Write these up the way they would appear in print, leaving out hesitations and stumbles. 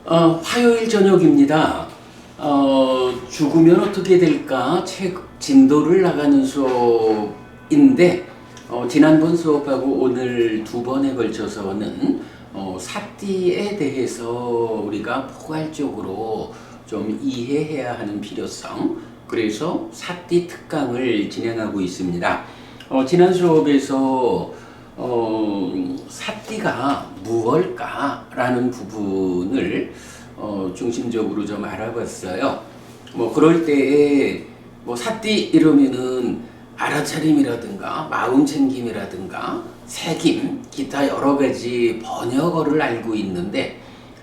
화요일 저녁입니다. 죽으면 어떻게 될까? 책 진도를 나가는 수업인데, 지난번 수업하고 오늘 두 번에 걸쳐서는 사띠에 대해서 우리가 포괄적으로 좀 이해해야 하는 필요성, 그래서 사띠 특강을 진행하고 있습니다. 지난 수업에서 사띠가 무엇일까라는 부분을 중심적으로 좀 알아봤어요. 뭐 그럴 때에 뭐 사띠 이러면은 알아차림이라든가 마음챙김이라든가 새김 기타 여러 가지 번역어를 알고 있는데,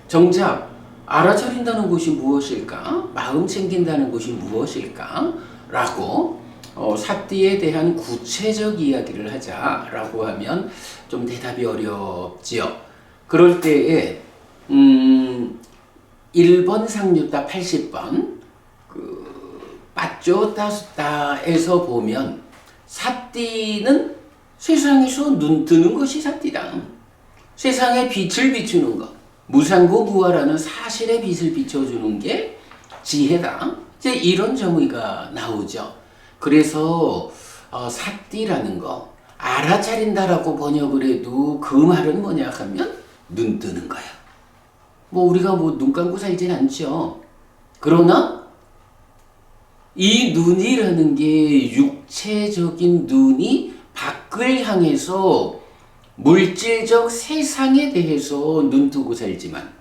정작 알아차린다는 것이 무엇일까? 마음 챙긴다는 것이 무엇일까? 라고 사띠에 대한 구체적 이야기를 하자라고 하면 좀 대답이 어렵지요. 그럴 때에 1번 상류따 80번 빠쪼따수따에서 보면 사띠는 세상에서 눈 뜨는 것이 사띠다. 세상에 빛을 비추는 것, 무상고무화라는 사실의 빛을 비춰주는 게 지혜다. 이제 이런 정의가 나오죠. 그래서 사띠라는 거 알아차린다라고 번역을 해도 그 말은 뭐냐 하면 눈 뜨는 거야. 뭐 우리가 뭐 눈 감고 살진 않죠. 그러나 이 눈이라는 게 육체적인 눈이 밖을 향해서 물질적 세상에 대해서 눈 뜨고 살지만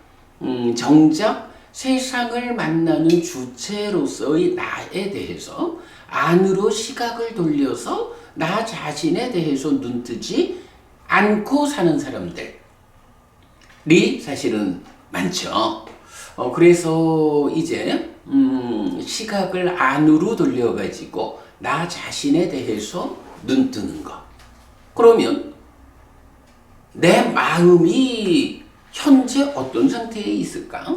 정작 세상을 만나는 주체로서의 나에 대해서 안으로 시각을 돌려서 나 자신에 대해서 눈 뜨지 않고 사는 사람들이 사실은 많죠. 그래서 이제 시각을 안으로 돌려가지고 나 자신에 대해서 눈 뜨는 거. 그러면 내 마음이 현재 어떤 상태에 있을까?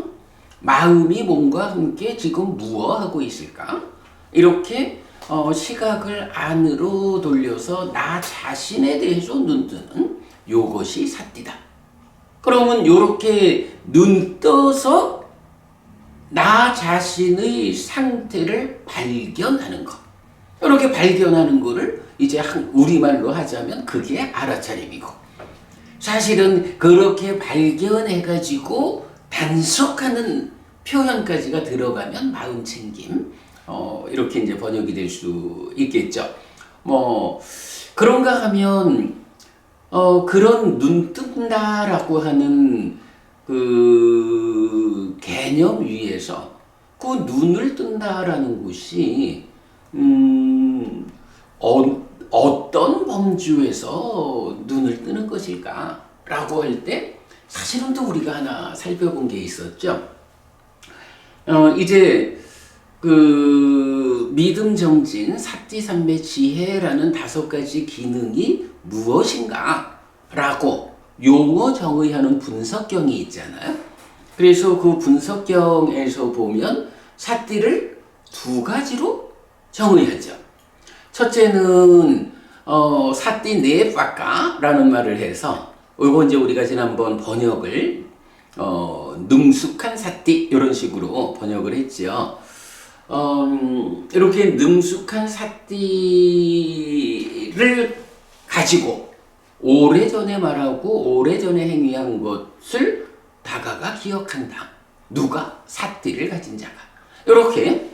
마음이 몸과 함께 지금 무엇하고 있을까? 이렇게 시각을 안으로 돌려서 나 자신에 대해서 눈 뜨는 요것이 사띠다. 그러면 요렇게 눈 떠서 나 자신의 상태를 발견하는 것. 이렇게 발견하는 거를 이제 우리말로 하자면 그게 알아차림이고, 사실은 그렇게 발견해가지고 단속하는 표현까지가 들어가면 마음챙김, 이렇게 이제 번역이 될 수 있겠죠. 뭐 그런가 하면 그런 눈 뜬다라고 하는 그 개념 위에서 그 눈을 뜬다라는 것이 어떤 범주에서 눈을 뜨는 것일까라고 할 때 사실은 또 우리가 하나 살펴본 게 있었죠. 이제 그 믿음, 정진, 사띠, 삼매, 지혜라는 5가지 기능이 무엇인가라고 용어 정의하는 분석경이 있잖아요. 그래서 그 분석경에서 보면 사띠를 2가지로 정의하죠. 첫째는 사띠 네빠까라는 말을 해서, 이거 이제 우리가 지난번 번역을 능숙한 사띠 이런 식으로 번역을 했죠. 이렇게 능숙한 사띠를 가지고 오래전에 말하고 오래전에 행위한 것을 다가가 기억한다. 누가? 사띠를 가진 자가. 이렇게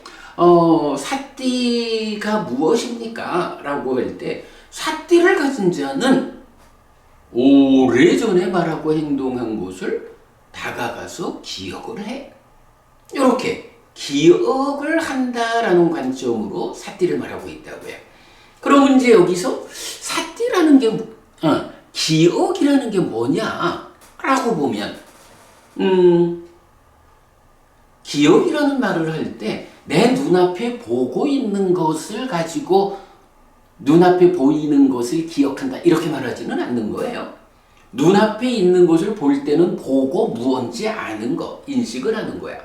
사띠가 무엇입니까? 라고 할 때 사띠를 가진 자는 오래전에 말하고 행동한 것을 다가가서 기억을 해. 이렇게 기억을 한다라는 관점으로 사띠를 말하고 있다고요. 그러면 이제 여기서 사띠라는 게 기억이라는 게 뭐냐라고 보면 기억이라는 말을 할 때 내 눈앞에 보고 있는 것을 가지고 눈앞에 보이는 것을 기억한다 이렇게 말하지는 않는 거예요. 눈앞에 있는 것을 볼 때는 보고 무언지 아는 거, 인식을 하는 거야.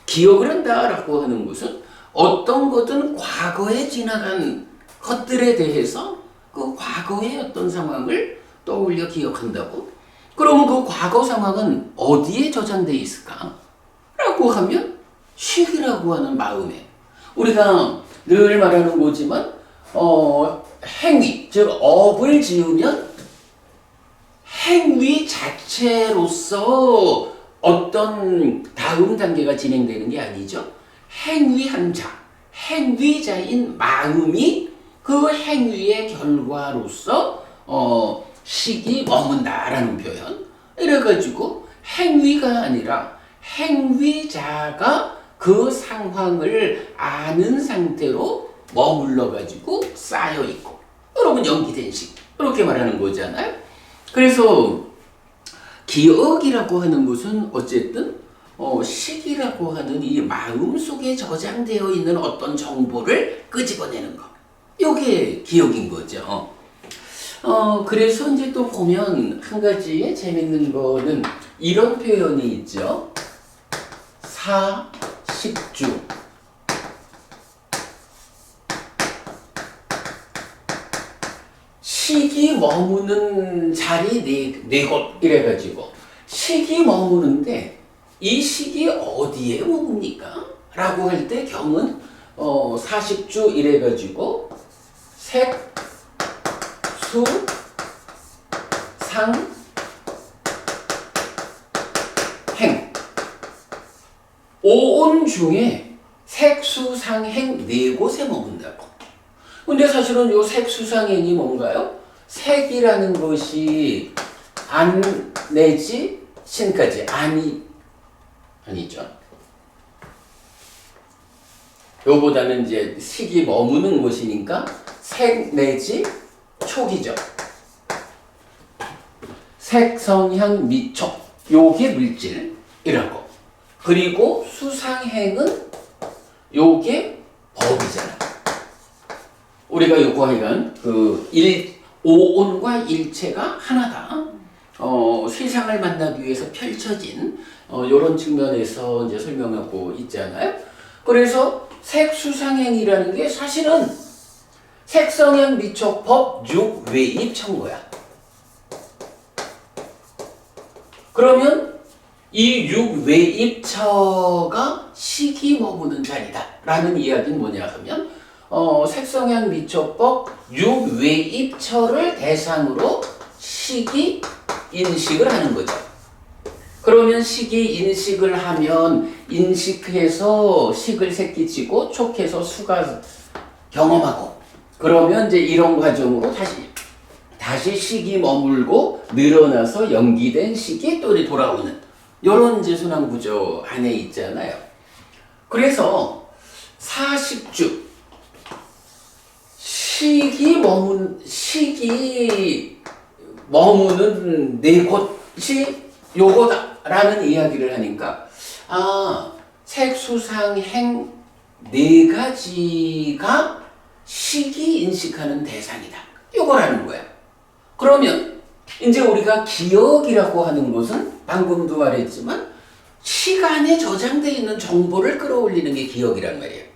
기억을 한다라고 하는 것은 어떤 것은 과거에 지나간 것들에 대해서 그 과거의 어떤 상황을 떠올려 기억한다고? 그러면 그 과거 상황은 어디에 저장되어 있을까? 라고 하면 식이라고 하는 마음에 우리가 늘 말하는 거지만 행위, 즉 업을 지으면 행위 자체로서 어떤 다음 단계가 진행되는 게 아니죠. 행위한 자, 행위자인 마음이 그 행위의 결과로서 식이 머문다라는 표현. 이래가지고 행위가 아니라 행위자가 그 상황을 아는 상태로 머물러가지고 쌓여있고 여러분 연기된 식 이렇게 말하는 거잖아요. 그래서 기억이라고 하는 것은 어쨌든 식이라고 하는 이 마음 속에 저장되어 있는 어떤 정보를 끄집어내는 거. 이게 기억인 거죠. 그래서 이제 또 보면 한 가지 재밌는 거는 이런 표현이 있죠. 사식주. 식이 머무는 자리 네 곳 이래가지고 식이 머무는데 이 식이 어디에 머뭅니까? 라고 할 때 경은 사식주 이래가지고 색, 수, 상, 행. 오온 중에 색, 수, 상, 행 네 곳에 머문다고. 근데 사실은 요 색, 수, 상, 행이 뭔가요? 색이라는 것이 안 내지 신까지 아니죠. 요보다는 이제 식이 머무는 곳이니까 색 내지 촉이죠. 색, 성, 향, 미, 촉. 요게 물질이라고. 그리고 수상행은 요게 법이잖아. 우리가 요거 하여간 오온과 일체가 하나다. 세상을 만나기 위해서 펼쳐진 요런 측면에서 이제 설명하고 있잖아요. 그래서 색수상행이라는 게 사실은 색성향 미촉법 육외입 청거야. 그러면 이 육외입처가 식이 머무는 자리다 라는 이야기는 뭐냐 하면 색성향 미촉법 육외입처를 대상으로 식이 인식을 하는 거죠. 그러면 식이 인식을 하면 인식해서 식을 새끼치고 촉해서 수가 경험하고 그러면 이제 이런 과정으로 다시 식이 머물고 늘어나서 연기된 식이 또 돌아오는 이런 이제 순환 구조 안에 있잖아요. 그래서 사식주 식이 머무는 네 곳이 요거다라는 이야기를 하니까 색, 수, 상, 행 네 가지가 식이 인식하는 대상이다. 요거라는 거야. 그러면 이제 우리가 기억이라고 하는 것은 방금도 말했지만 시간에 저장되어 있는 정보를 끌어올리는 게 기억이란 말이에요.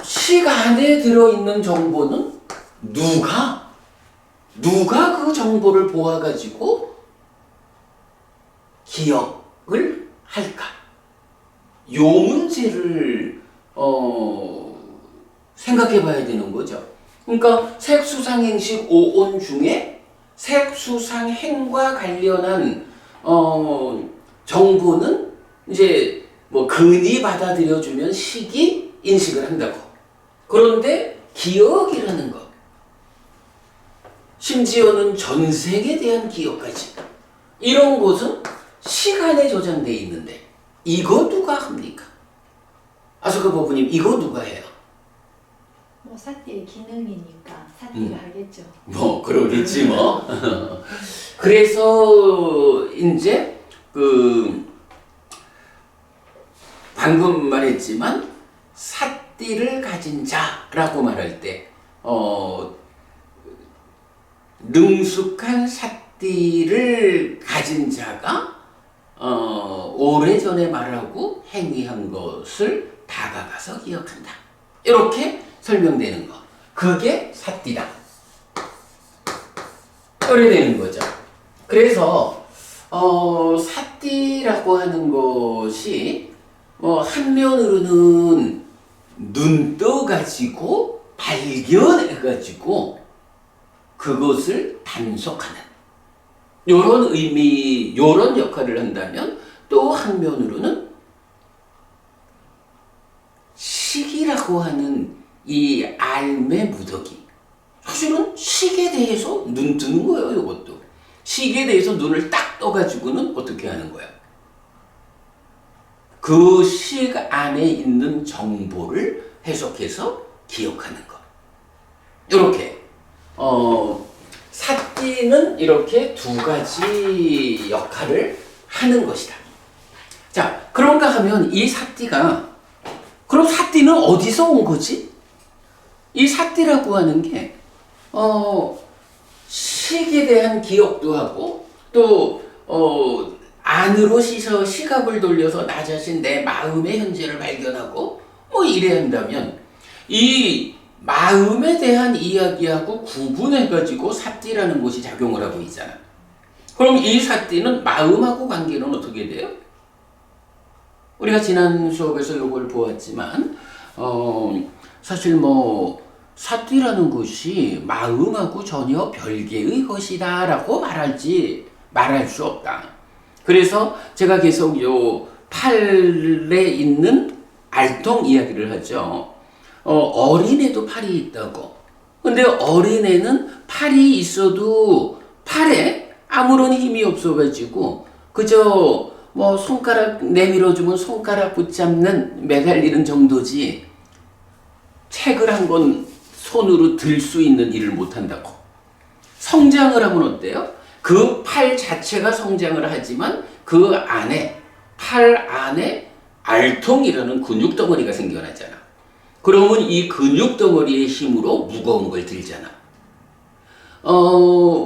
시간에 들어있는 정보는 누가 그 정보를 보아가지고 기억을 할까? 요 문제를 생각해 봐야 되는 거죠. 그러니까 색수상행식 5온 중에 색수상행과 관련한 정보는 이제 뭐 근이 받아들여주면 식이 인식을 한다고. 그런데 기억이라는 것, 심지어는 전생에 대한 기억까지 이런 것은 시간에 저장되어 있는데 이거 누가 합니까? 아소카 법부님 이거 누가 해요? 뭐 사띠의 기능이니까 사띠가 하겠죠. 뭐 그러겠지 뭐. 그래서 이제 방금 말했지만 사띠를 가진 자라고 말할 때 능숙한 사띠를 가진 자가 오래전에 말하고 행위한 것을 다가가서 기억한다. 이렇게 설명되는 거. 그게 사띠다. 그래 되는 거죠. 그래서 사띠라고 하는 것이 한면으로는 눈 떠가지고 발견해가지고 그것을 단속하는 요런 의미, 요런 역할을 한다면 또 한면으로는 식이라고 하는 이 알매 무더기. 사실은 식에 대해서 눈 뜨는 거예요, 이것도. 식에 대해서 눈을 딱 떠가지고는 어떻게 하는 거야? 그 식 안에 있는 정보를 해석해서 기억하는 것. 이렇게 사띠는 이렇게 두 가지 역할을 하는 것이다. 자, 그런가 하면 이 사띠가 그럼 사띠는 어디서 온 거지? 이 사띠라고 하는 게 식에 대한 기억도 하고 또 안으로 씻어 시각을 돌려서 나 자신 내 마음의 현재를 발견하고 뭐 이래야 한다면 이 마음에 대한 이야기하고 구분해가지고 사띠라는 것이 작용을 하고 있잖아. 그럼 이 사띠는 마음하고 관계는 어떻게 돼요? 우리가 지난 수업에서 이걸 보았지만 사실 사띠라는 것이 마음하고 전혀 별개의 것이다 라고 말할 수 없다. 그래서 제가 계속 요 팔에 있는 알통 이야기를 하죠. 어린애도 팔이 있다고. 근데 어린애는 팔이 있어도 팔에 아무런 힘이 없어가지고 그저 손가락 내밀어주면 손가락 붙잡는 매달리는 정도지 책을 한 권 손으로 들 수 있는 일을 못한다고. 성장을 하면 어때요? 그 팔 자체가 성장을 하지만 그 안에 팔 안에 알통이라는 근육 덩어리가 생겨나잖아. 그러면 이 근육 덩어리의 힘으로 무거운 걸 들잖아.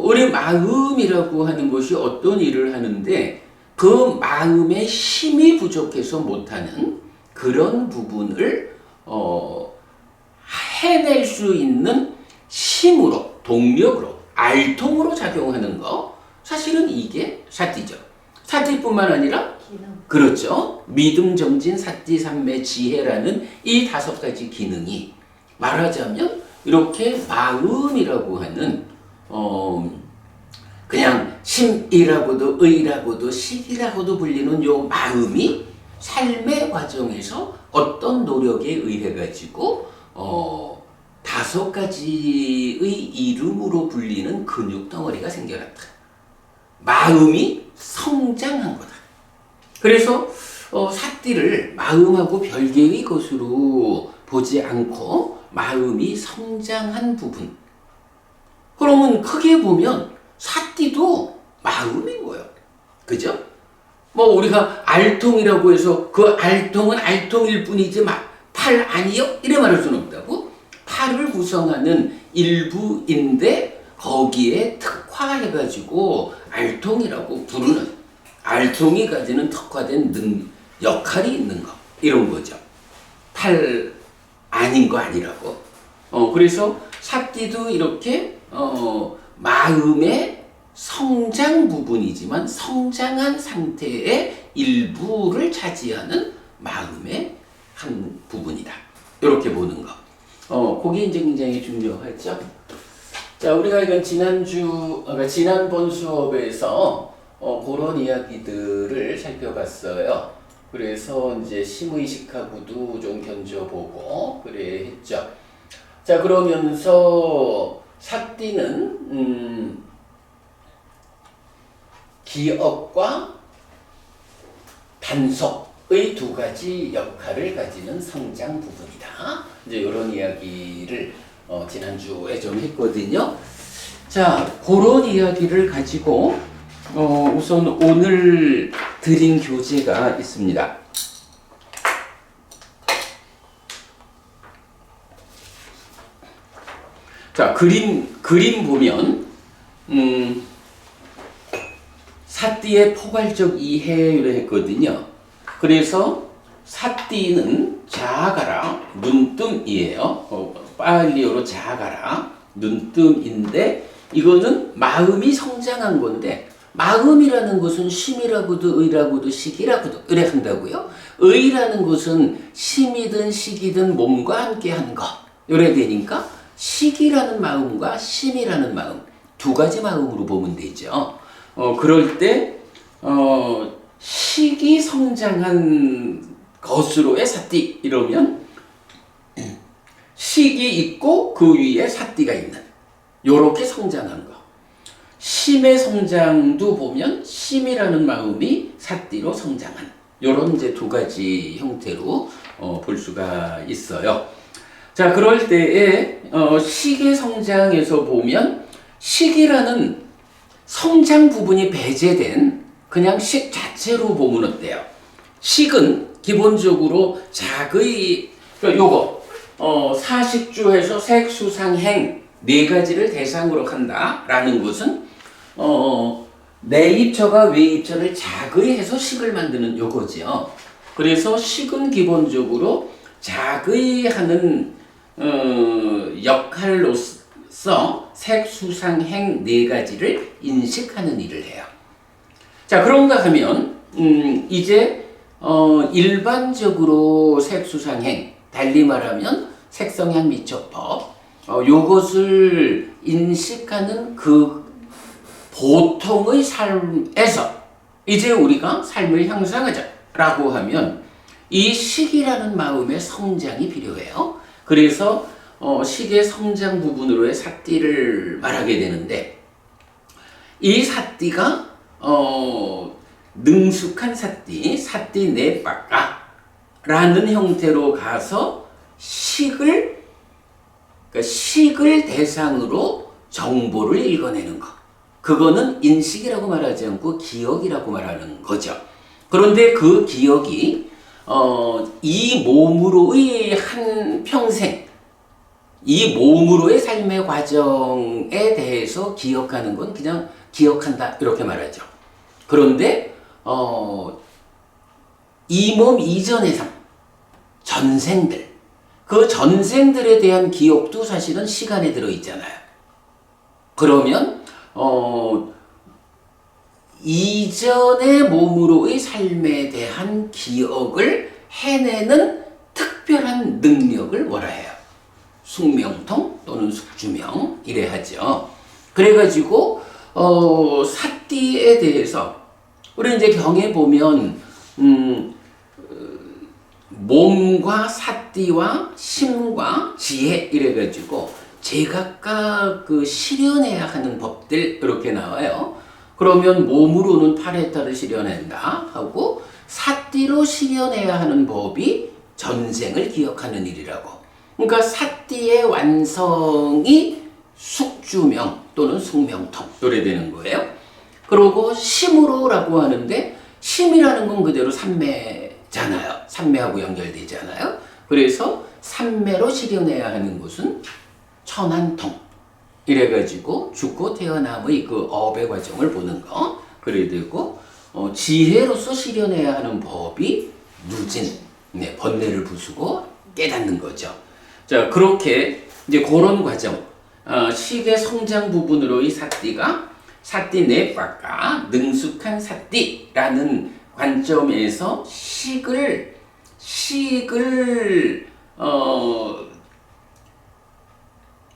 우리 마음이라고 하는 것이 어떤 일을 하는데 그 마음의 힘이 부족해서 못하는 그런 부분을 해낼 수 있는 힘으로, 동력으로, 알통으로 작용하는 거. 사실은 이게 사띠죠. 사띠뿐만 아니라 그렇죠. 믿음, 정진, 사띠, 삼매, 지혜라는 이 5가지 기능이 말하자면 이렇게 마음이라고 하는 그냥 심이라고도 의라고도 식이라고도 불리는 요 마음이 삶의 과정에서 어떤 노력에 의해 가지고 5가지의 이름으로 불리는 근육 덩어리가 생겨났다. 마음이 성장한 거다. 그래서 사띠를 마음하고 별개의 것으로 보지 않고 마음이 성장한 부분. 그러면 크게 보면 사띠도 마음인 거예요. 그죠? 우리가 알통이라고 해서 그 알통은 알통일 뿐이지 팔 아니요? 이래 말할 수는 없다고. 팔을 구성하는 일부인데 거기에 특화해가지고 알통이라고 부르는 알통이 가지는 특화된 역할이 있는 거. 이런 거죠. 팔 아닌 거 아니라고. 그래서 사띠도 이렇게 마음의 성장 부분이지만 성장한 상태의 일부를 차지하는 마음의 한 부분이다. 이렇게 보는 거. 그게 이제 굉장히 중요하죠. 자, 우리가 이건 지난번 수업에서 그런 이야기들을 살펴봤어요. 그래서 이제 심의식하고도 좀 견져보고 그래 했죠. 자, 그러면서 사띠는 기억과 단속의 2가지 역할을 가지는 성장 부분이다. 이제 이런 이야기를 지난주에 좀 했거든요. 자, 그런 이야기를 가지고 우선 오늘 드린 교재가 있습니다. 자, 그림 보면 사띠의 포괄적 이해를 했거든요. 그래서 사띠는 자아가라, 눈뜸이에요. 파알리어로 자아가라, 눈뜸인데 이거는 마음이 성장한 건데 마음이라는 것은 심이라고도 의라고도 식이라고도 의뢰 한다고요. 의라는 것은 심이든 식이든 몸과 함께 하는 것. 이래 되니까 식이라는 마음과 심이라는 마음 두 가지 마음으로 보면 되죠. 그럴 때 식이 성장한 것으로의 사띠 이러면 식이 있고 그 위에 사띠가 있는 요렇게 성장한 거. 심의 성장도 보면 심이라는 마음이 사띠로 성장한 요런 이제 두 가지 형태로 볼 수가 있어요. 자, 그럴 때에 식의 성장에서 보면 식이라는 성장 부분이 배제된 그냥 식 자체로 보면 어때요? 식은 기본적으로 작의 그러니까 요거 사식주에서 색수상행 네 가지를 대상으로 한다라는 것은 내입처가 외입처를 작의해서 식을 만드는 요거지요. 그래서 식은 기본적으로 작의하는 역할로서 색수상행 네 가지를 인식하는 일을 해요. 자, 그런가 하면 이제 일반적으로 색수상행 달리 말하면 색성향 미처법 요것을 인식하는 그 보통의 삶에서 이제 우리가 삶을 향상하자라고 하면 이 식이라는 마음의 성장이 필요해요. 그래서 식의 성장 부분으로의 사띠를 말하게 되는데 이 사띠가 능숙한 사띠, 사띠 내빠까라는 형태로 가서 식을 대상으로 정보를 읽어내는 것. 그거는 인식이라고 말하지 않고 기억이라고 말하는 거죠. 그런데 그 기억이 이 몸으로의 한 평생, 이 몸으로의 삶의 과정에 대해서 기억하는 건 그냥 기억한다 이렇게 말하죠. 그런데 이 몸 이전의 삶, 전생들, 그 전생들에 대한 기억도 사실은 시간에 들어있잖아요. 그러면 이전의 몸으로의 삶에 대한 기억을 해내는 특별한 능력을 뭐라 해요? 숙명통 또는 숙주명 이래 하죠. 그래가지고 사띠에 대해서 우리 이제 경에 보면 몸과 사띠와 심과 지혜 이래가지고 제각각 그 실현해야 하는 법들 이렇게 나와요. 그러면 몸으로는 8회타를 실현한다 하고 사띠로 실현해야 하는 법이 전생을 기억하는 일이라고. 그러니까 사띠의 완성이 숙주명 또는 숙명통 이래 되는 거예요. 그리고 심으로라고 하는데 심이라는 건 그대로 삼매잖아요. 삼매하고 연결되잖아요. 그래서 삼매로 실현해야 하는 것은 천한통 이래가지고 죽고 태어남의 그 업의 과정을 보는 거 그래야 되고 지혜로서 실현해야 하는 법이 누진 번뇌를 부수고 깨닫는 거죠. 자, 그렇게 이제 그런 과정 식의 성장 부분으로의 사띠가 사띠 내빠까 능숙한 사띠라는 관점에서 식을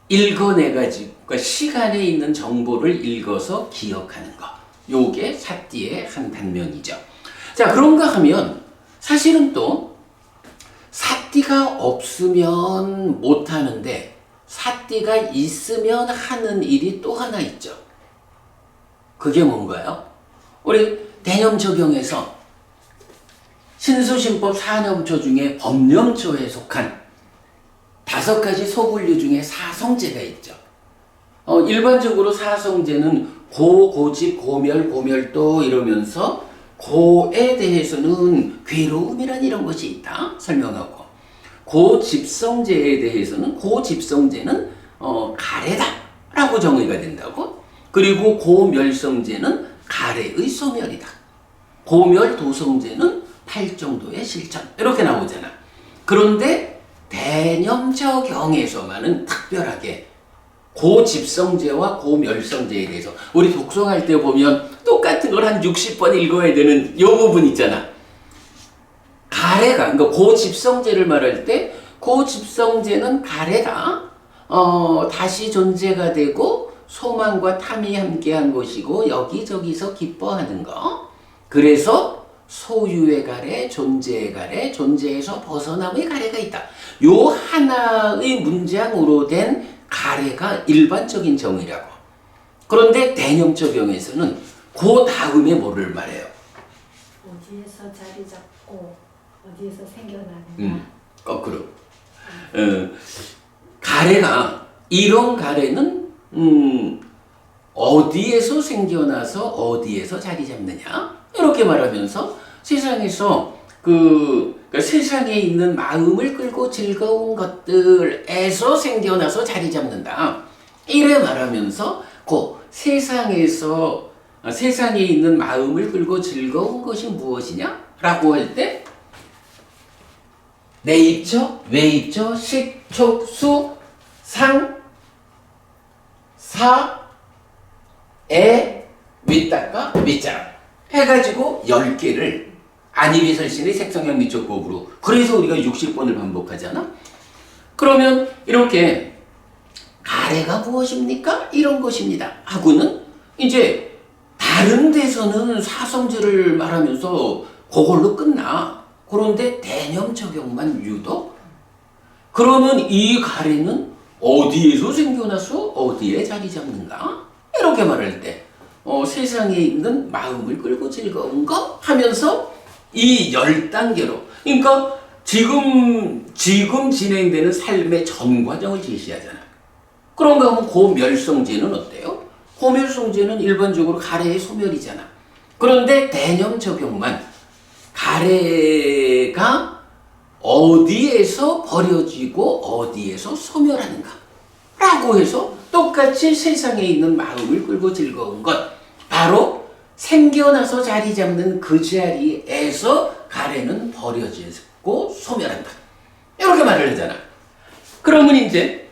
읽어내가지고 그러니까 시간에 있는 정보를 읽어서 기억하는 것. 요게 사띠의 한 단면이죠. 자, 그런가 하면 사실은 또 사띠가 없으면 못하는데 사띠가 있으면 하는 일이 또 하나 있죠. 그게 뭔가요? 우리 대념초경에서 신수신법 4념초 중에 법념초에 속한 5가지 소분류 중에 사성제가 있죠. 일반적으로 사성제는 고집, 고멸, 고멸도 이러면서 고에 대해서는 괴로움이란 이런 것이 있다 설명하고 고집성제에 대해서는 고집성제는 가래다라고 정의가 된다고. 그리고 고멸성제는 가래의 소멸이다. 고멸도성제는 팔정도의 실천 이렇게 나오잖아. 그런데 대념처경에서만은 특별하게 고집성제와 고멸성제에 대해서 우리 독송할 때 보면 똑같은 걸 한 60번 읽어야 되는 이 부분 있잖아. 가래가, 그러니까 고집성제를 말할 때 고집성제는 가래가 다시 존재가 되고 소망과 탐이 함께한 것이고 여기저기서 기뻐하는 거. 그래서 소유의 가래, 존재의 가래, 존재에서 벗어남의 가래가 있다. 요 하나의 문장으로 된 가래가 일반적인 정의라고. 그런데 대념적 용에서는 그 다음에 뭐를 말해요? 어디에서 자리 잡고 어디에서 생겨나는가. 거꾸로. 가래가, 이런 가래는 어디에서 생겨나서 어디에서 자리 잡느냐? 이렇게 말하면서 세상에서 그러니까 세상에 있는 마음을 끌고 즐거운 것들에서 생겨나서 자리 잡는다. 이래 말하면서 그 세상에서 세상에 있는 마음을 끌고 즐거운 것이 무엇이냐? 라고 할 때 내입처, 외입처, 식, 촉, 수, 상, 사, 에, 윗닦아, 윗자락 해가지고 10개를 안이비설신의 색성형 미적법으로, 그래서 우리가 60번을 반복하잖아. 그러면 이렇게 가래가 무엇입니까? 이런 것입니다 하고는 이제 다른 데서는 사성제를 말하면서 그걸로 끝나. 그런데 대념 적용만 유독, 그러면 이 가래는 어디에서 생겨나서 어디에 자리 잡는가? 이렇게 말할 때 세상에 있는 마음을 끌고 즐거운 거 하면서 이 10단계로, 그러니까 지금 진행되는 삶의 전 과정을 제시하잖아. 그런가 하면 고멸성제는 어때요? 고멸성제는 일반적으로 가래의 소멸이잖아. 그런데 대념 적용만 가래가 어디에서 버려지고 어디에서 소멸하는가 라고 해서 똑같이 세상에 있는 마음을 끌고 즐거운 것, 바로 생겨나서 자리 잡는 그 자리에서 가래는 버려지고 소멸한다. 이렇게 말을 하잖아. 그러면 이제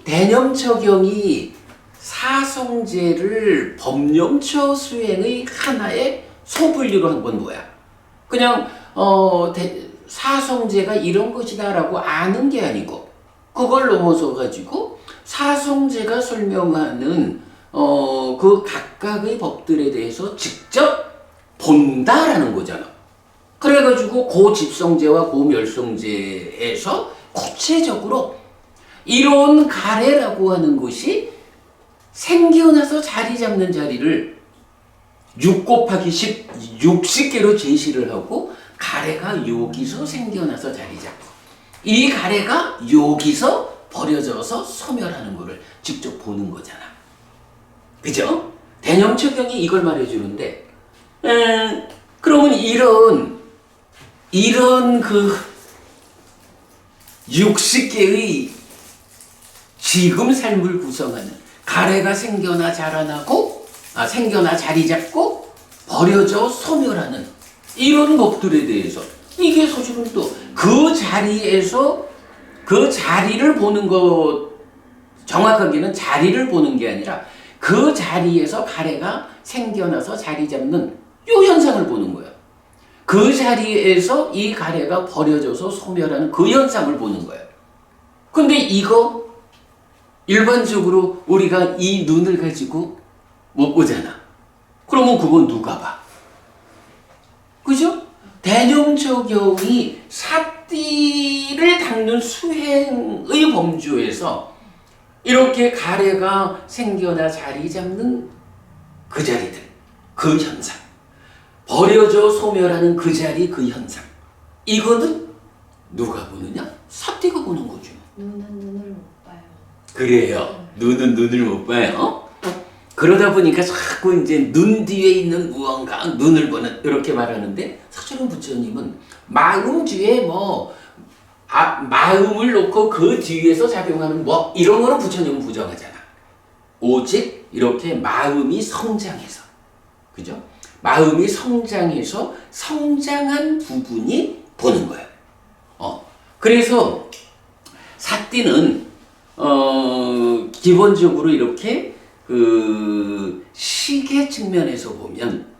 대념적용이 사성제를 법념처 수행의 하나의 소분류로 한 건 뭐야? 그냥 사성제가 이런 것이다라고 아는 게 아니고, 그걸 넘어서 가지고 사성제가 설명하는 그 각각의 법들에 대해서 직접 본다라는 거잖아. 그래가지고 고집성제와 고멸성제에서 구체적으로 이런 가래라고 하는 것이 생겨나서 자리 잡는 자리를 6 곱하기 10, 60개로 제시를 하고, 가래가 여기서 생겨나서 자리 잡고 이 가래가 여기서 버려져서 소멸하는 것을 직접 보는 거잖아. 그죠? 대념적용이 이걸 말해주는데, 그러면 이런 그 60개의 지금 삶을 구성하는 가래가 생겨나 자라나고, 생겨나 자리 잡고 버려져 소멸하는 이런 법들에 대해서, 이게 사실은 또 그 자리에서 그 자리를 보는 것, 정확하게는 자리를 보는 게 아니라 그 자리에서 가래가 생겨나서 자리 잡는 요 현상을 보는 거야. 그 자리에서 이 가래가 버려져서 소멸하는 그 현상을 보는 거야. 근데 이거 일반적으로 우리가 이 눈을 가지고 못 보잖아. 그러면 그건 누가 봐? 그죠? 대념적용이 사띠를 닦는 수행의 범주에서 이렇게 가래가 생겨나 자리 잡는 그 자리들, 그 현상, 버려져 소멸하는 그 자리, 그 현상, 이거는 누가 보느냐? 사띠가 보는 거죠. 눈은 눈을 못 봐요. 그래요. 눈은 눈을 못 봐요. 그러다 보니까 자꾸 이제 눈 뒤에 있는 무언가, 눈을 보는, 이렇게 말하는데, 사실은 부처님은 마음 뒤에 마음을 놓고 그 뒤에서 작용하는 이런 거는 부처님은 부정하잖아. 오직 이렇게 마음이 성장해서, 그죠? 마음이 성장해서 성장한 부분이 보는 거예요. 그래서 사띠는 기본적으로 이렇게 그 시계 측면에서 보면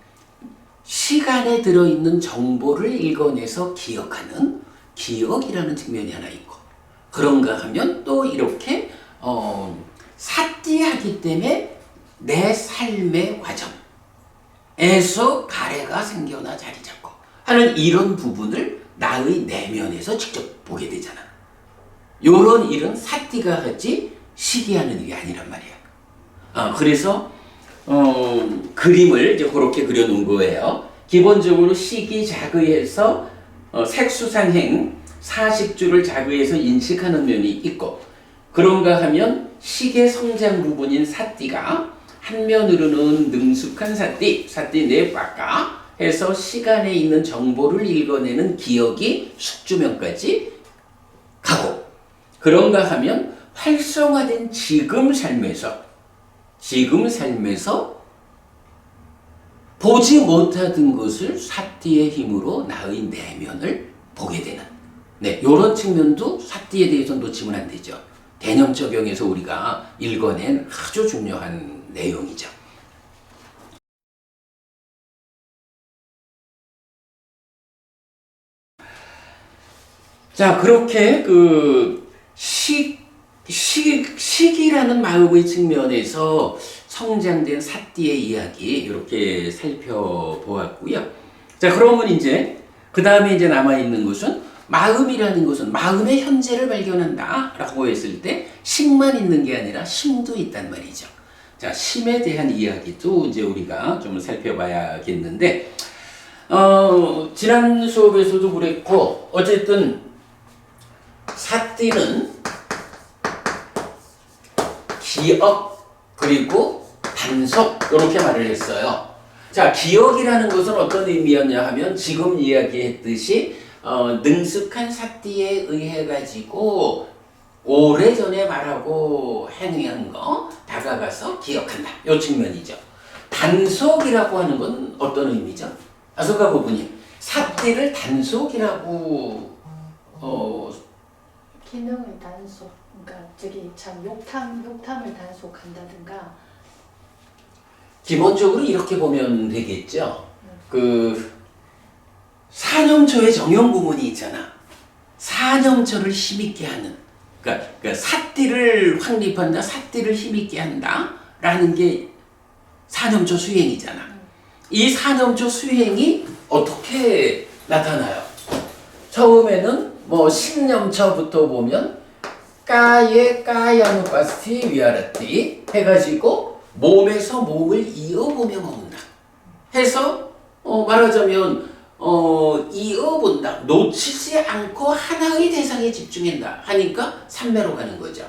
시간에 들어있는 정보를 읽어내서 기억하는 기억이라는 측면이 하나 있고, 그런가 하면 또 이렇게 삿띠하기 때문에 내 삶의 과정에서 가래가 생겨나 자리 잡고 하는 이런 부분을 나의 내면에서 직접 보게 되잖아. 요런 일은 삿띠가 하지 시기하는 일이 아니란 말이야. 그래서 그림을 이제 그렇게 그려놓은 거예요. 기본적으로 시기 자의해서 색수상행 40주를 자의해서 인식하는 면이 있고, 그런가 하면 시계 성장 부분인 삿띠가 한면으로는 능숙한 삿띠 내바까 해서 시간에 있는 정보를 읽어내는 기억이 숙주면까지 가고, 그런가 하면 활성화된 지금 삶에서 보지 못하던 것을 삿띠의 힘으로 나의 내면을 보게 되는, 이런 측면도 삿띠에 대해서 놓치면 안 되죠. 개념 적용에서 우리가 읽어낸 아주 중요한 내용이죠. 자, 그렇게 그 시기라는 마음의 측면에서 성장된 삿띠의 이야기 이렇게 살펴보았고요. 자, 그러면 이제 그 다음에 이제 남아 있는 것은 마음이라는 것은 마음의 현재를 발견한다라고 했을 때 식만 있는 게 아니라 심도 있단 말이죠. 자, 심에 대한 이야기도 이제 우리가 좀 살펴봐야겠는데, 지난 수업에서도 그랬고 어쨌든 삿띠는 기억 그리고 단속 이렇게 말을 했어요. 자, 기억이라는 것은 어떤 의미였냐 하면 지금 이야기했듯이 능숙한 삿띠에 의해 가지고 오래전에 말하고 행한 거 다가가서 기억한다. 이 측면이죠. 단속이라고 하는 건 어떤 의미죠? 아소가 부부님, 삿띠를 단속이라고 기능의 단속, 그러니까 저기 참 욕탕을 단속한다든가. 기본적으로 이렇게 보면 되겠죠. 그 사념초의 정형 구문이 있잖아. 사념초를 힘있게 하는, 그러니까 삿띠를 확립한다, 삿띠를 힘있게 한다라는 게 사념초 수행이잖아. 이 사념초 수행이 어떻게 나타나요? 처음에는 뭐 신념처부터 보면 까야누파스티 위아라띠 해가지고 몸에서 몸을 이어보며 먹는다 해서 말하자면 이어본다, 놓치지 않고 하나의 대상에 집중한다 하니까 삼매로 가는 거죠.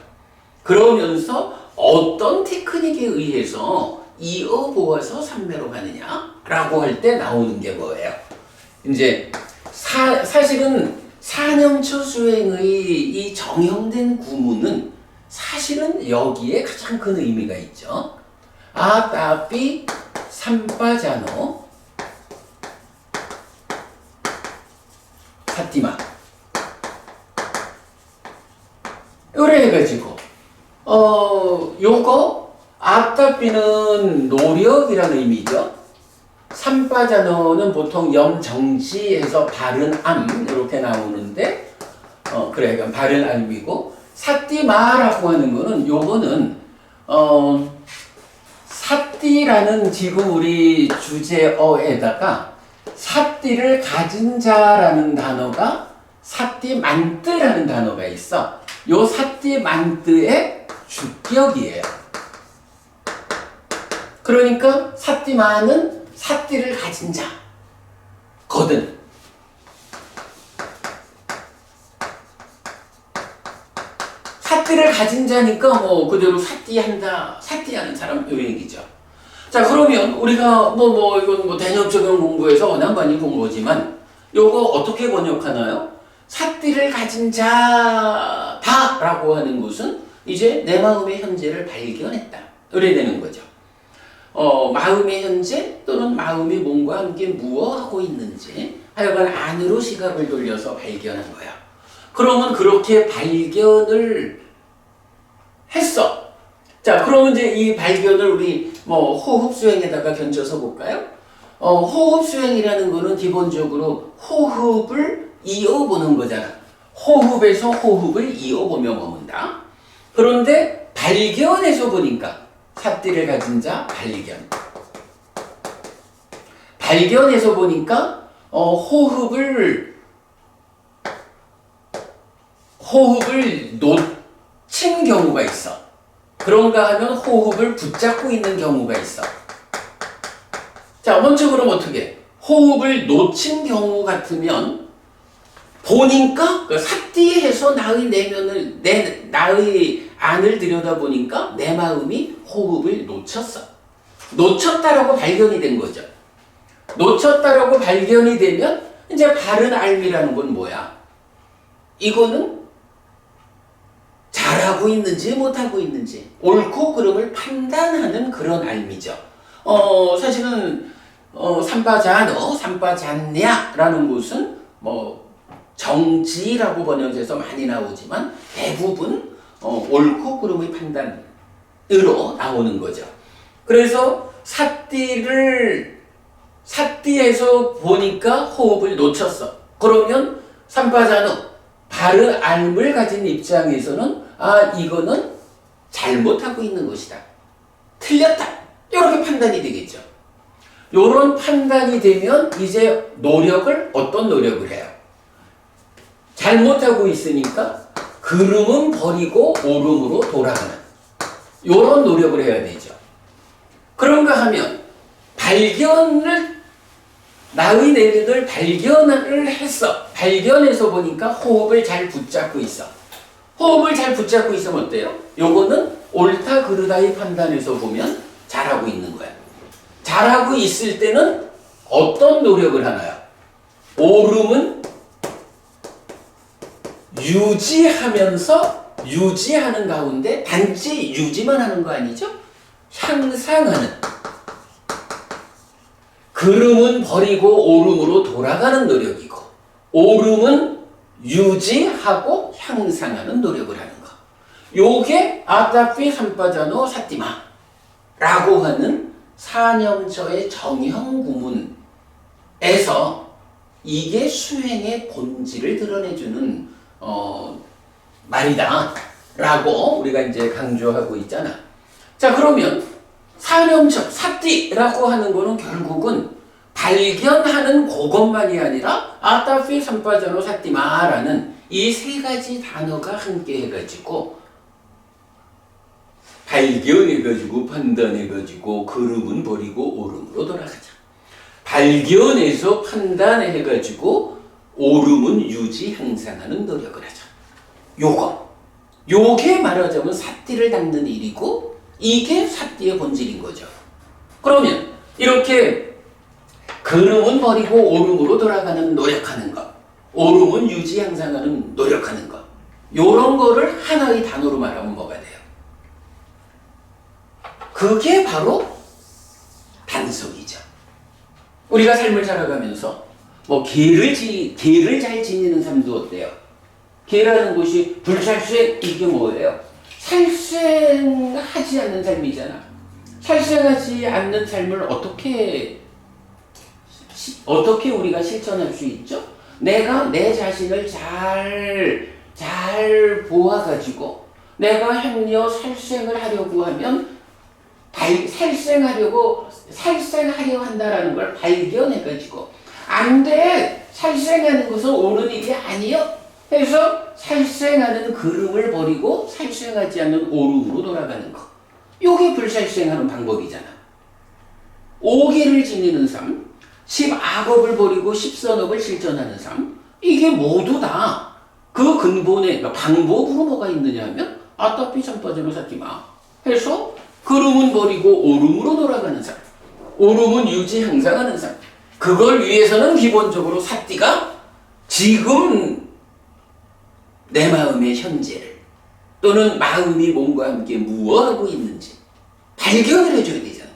그러면서 어떤 테크닉에 의해서 이어보아서 삼매로 가느냐라고 할 때 나오는 게 뭐예요? 이제 사실은 사념초 수행의 이 정형된 구문은 사실은 여기에 가장 큰 의미가 있죠. 아따삐 삼빠자노 사띠마 요래 해가지고 요거 아따삐는 노력이라는 의미죠. 삼빠자노는 보통 염정지해서 바른 암 이렇게 나오는데 그래, 그러니까 바른 암이고, 삿띠마라고 하는 거는 요거는 삿띠라는 지금 우리 주제어에다가 삿띠를 가진 자라는 단어가 삿띠만뜨라는 단어가 있어. 요 삿띠만뜨의 주격이에요. 그러니까 삿띠마는 삿띠를 가진 자 거든. 삿띠를 가진 자니까 뭐 그대로 삿띠한다, 삿띠하는 사람 요 얘기죠. 자, 그러면 우리가 이건 뭐 대nhập 적용 공부에서 워낙 많이 본 거지만 요거 어떻게 번역하나요? 삿띠를 가진 자다라고 하는 것은 이제 내 마음의 현재를 발견했다 이래 되는 거죠. 마음의 현재 또는 마음이 몸과 함께 무엇하고 있는지 하여간 안으로 시각을 돌려서 발견한 거야. 그러면 그렇게 발견을 했어. 자, 그러면 이제 이 발견을 우리 뭐 호흡 수행에다가 견져서 볼까요? 호흡 수행이라는 거는 기본적으로 호흡을 이어보는 거잖아. 호흡에서 호흡을 이어보며 머문다. 그런데 발견에서 보니까 삿띠를 가진 자 발견. 발견에서 보니까 호흡을 놓친 경우가 있어. 그런가 하면 호흡을 붙잡고 있는 경우가 있어. 자, 먼저 그럼 어떻게? 호흡을 놓친 경우 같으면 보니까 삿띠에서 나의 내면을 나의 안을 들여다보니까 내 마음이 호흡을 놓쳤어. 놓쳤다라고 발견이 된 거죠. 놓쳤다라고 발견이 되면 이제 바른 알미라는 건 뭐야? 이거는 잘하고 있는지 못하고 있는지 옳고 그름을 판단하는 그런 알미죠. 사실은 삼바잔냐라는 것은 뭐 정지라고 번역해서 많이 나오지만 대부분 옳고 그름의 판단으로 나오는 거죠. 그래서 삿띠에서 보니까 호흡을 놓쳤어. 그러면 삼바잔어 바른 알을 가진 입장에서는 이거는 잘못하고 있는 것이다. 틀렸다. 이렇게 판단이 되겠죠. 이런 판단이 되면 이제 어떤 노력을 해요? 잘못하고 있으니까 그름은 버리고 옳음으로 돌아가는 이런 노력을 해야 되죠. 그런가 하면 나의 내면을 발견을 했어. 발견해서 보니까 호흡을 잘 붙잡고 있어. 호흡을 잘 붙잡고 있으면 어때요? 요거는 옳다 그르다의 판단에서 보면 잘하고 있는 거야. 잘하고 있을 때는 어떤 노력을 하나요? 오름은 유지하는 가운데 단지 유지만 하는 거 아니죠? 향상하는. 그름은 버리고 오름으로 돌아가는 노력이고, 오름은 유지하고 향상하는 노력을 하는 거. 요게 아타피 삼바자노 사띠마라고 하는 사념처의 정형 구문에서 이게 수행의 본질을 드러내주는 말이다라고 우리가 이제 강조하고 있잖아. 자, 그러면 사념처, 사띠라고 하는 거는 결국은 발견하는 그것만이 아니라 아타피 삼바자노 사띠마라는 이 세 가지 단어가 함께 해가지고 발견해가지고 판단해가지고 그름은 버리고 오름으로 돌아가자. 발견해서 판단해가지고 오름은 유지 향상하는 노력을 하자. 요게 말하자면 삿띠를 닦는 일이고 이게 삿띠의 본질인 거죠. 그러면 이렇게 그름은 버리고 오름으로 돌아가는 노력하는 것, 오름은 유지 향상하는 노력하는 것, 요런 거를 하나의 단어로 말하면 뭐가 돼요? 그게 바로 단속이죠. 우리가 삶을 살아가면서 뭐 계를 잘 지니는 삶도 어때요? 계라는 것이 불살생 이게 뭐예요? 살생하지 않는 삶이잖아. 살생하지 않는 삶을 어떻게 우리가 실천할 수 있죠? 내가 내 자신을 잘 보아가지고 내가 행여 살생을 하려고 하면 살생하려 한다라는 걸 발견해가지고 안 돼! 살생하는 것은 옳은 일이 아니요. 해서 살생하는 그름을 버리고 살생하지 않는 오름으로 돌아가는 거. 요게 불살생하는 방법이잖아. 5계를 지니는 삶, 10악업을 버리고 10선업을 실천하는 삶, 이게 모두 다 그 근본에 방법으로 뭐가 있느냐 하면 아타피 삼바자노 사띠마 해서 그름은 버리고 오름으로 돌아가는 삶, 오름은 유지 향상하는 삶. 그걸 위해서는 기본적으로 삿띠가 지금 내 마음의 현재를 또는 마음이 몸과 함께 무엇하고 있는지 발견을 해줘야 되잖아.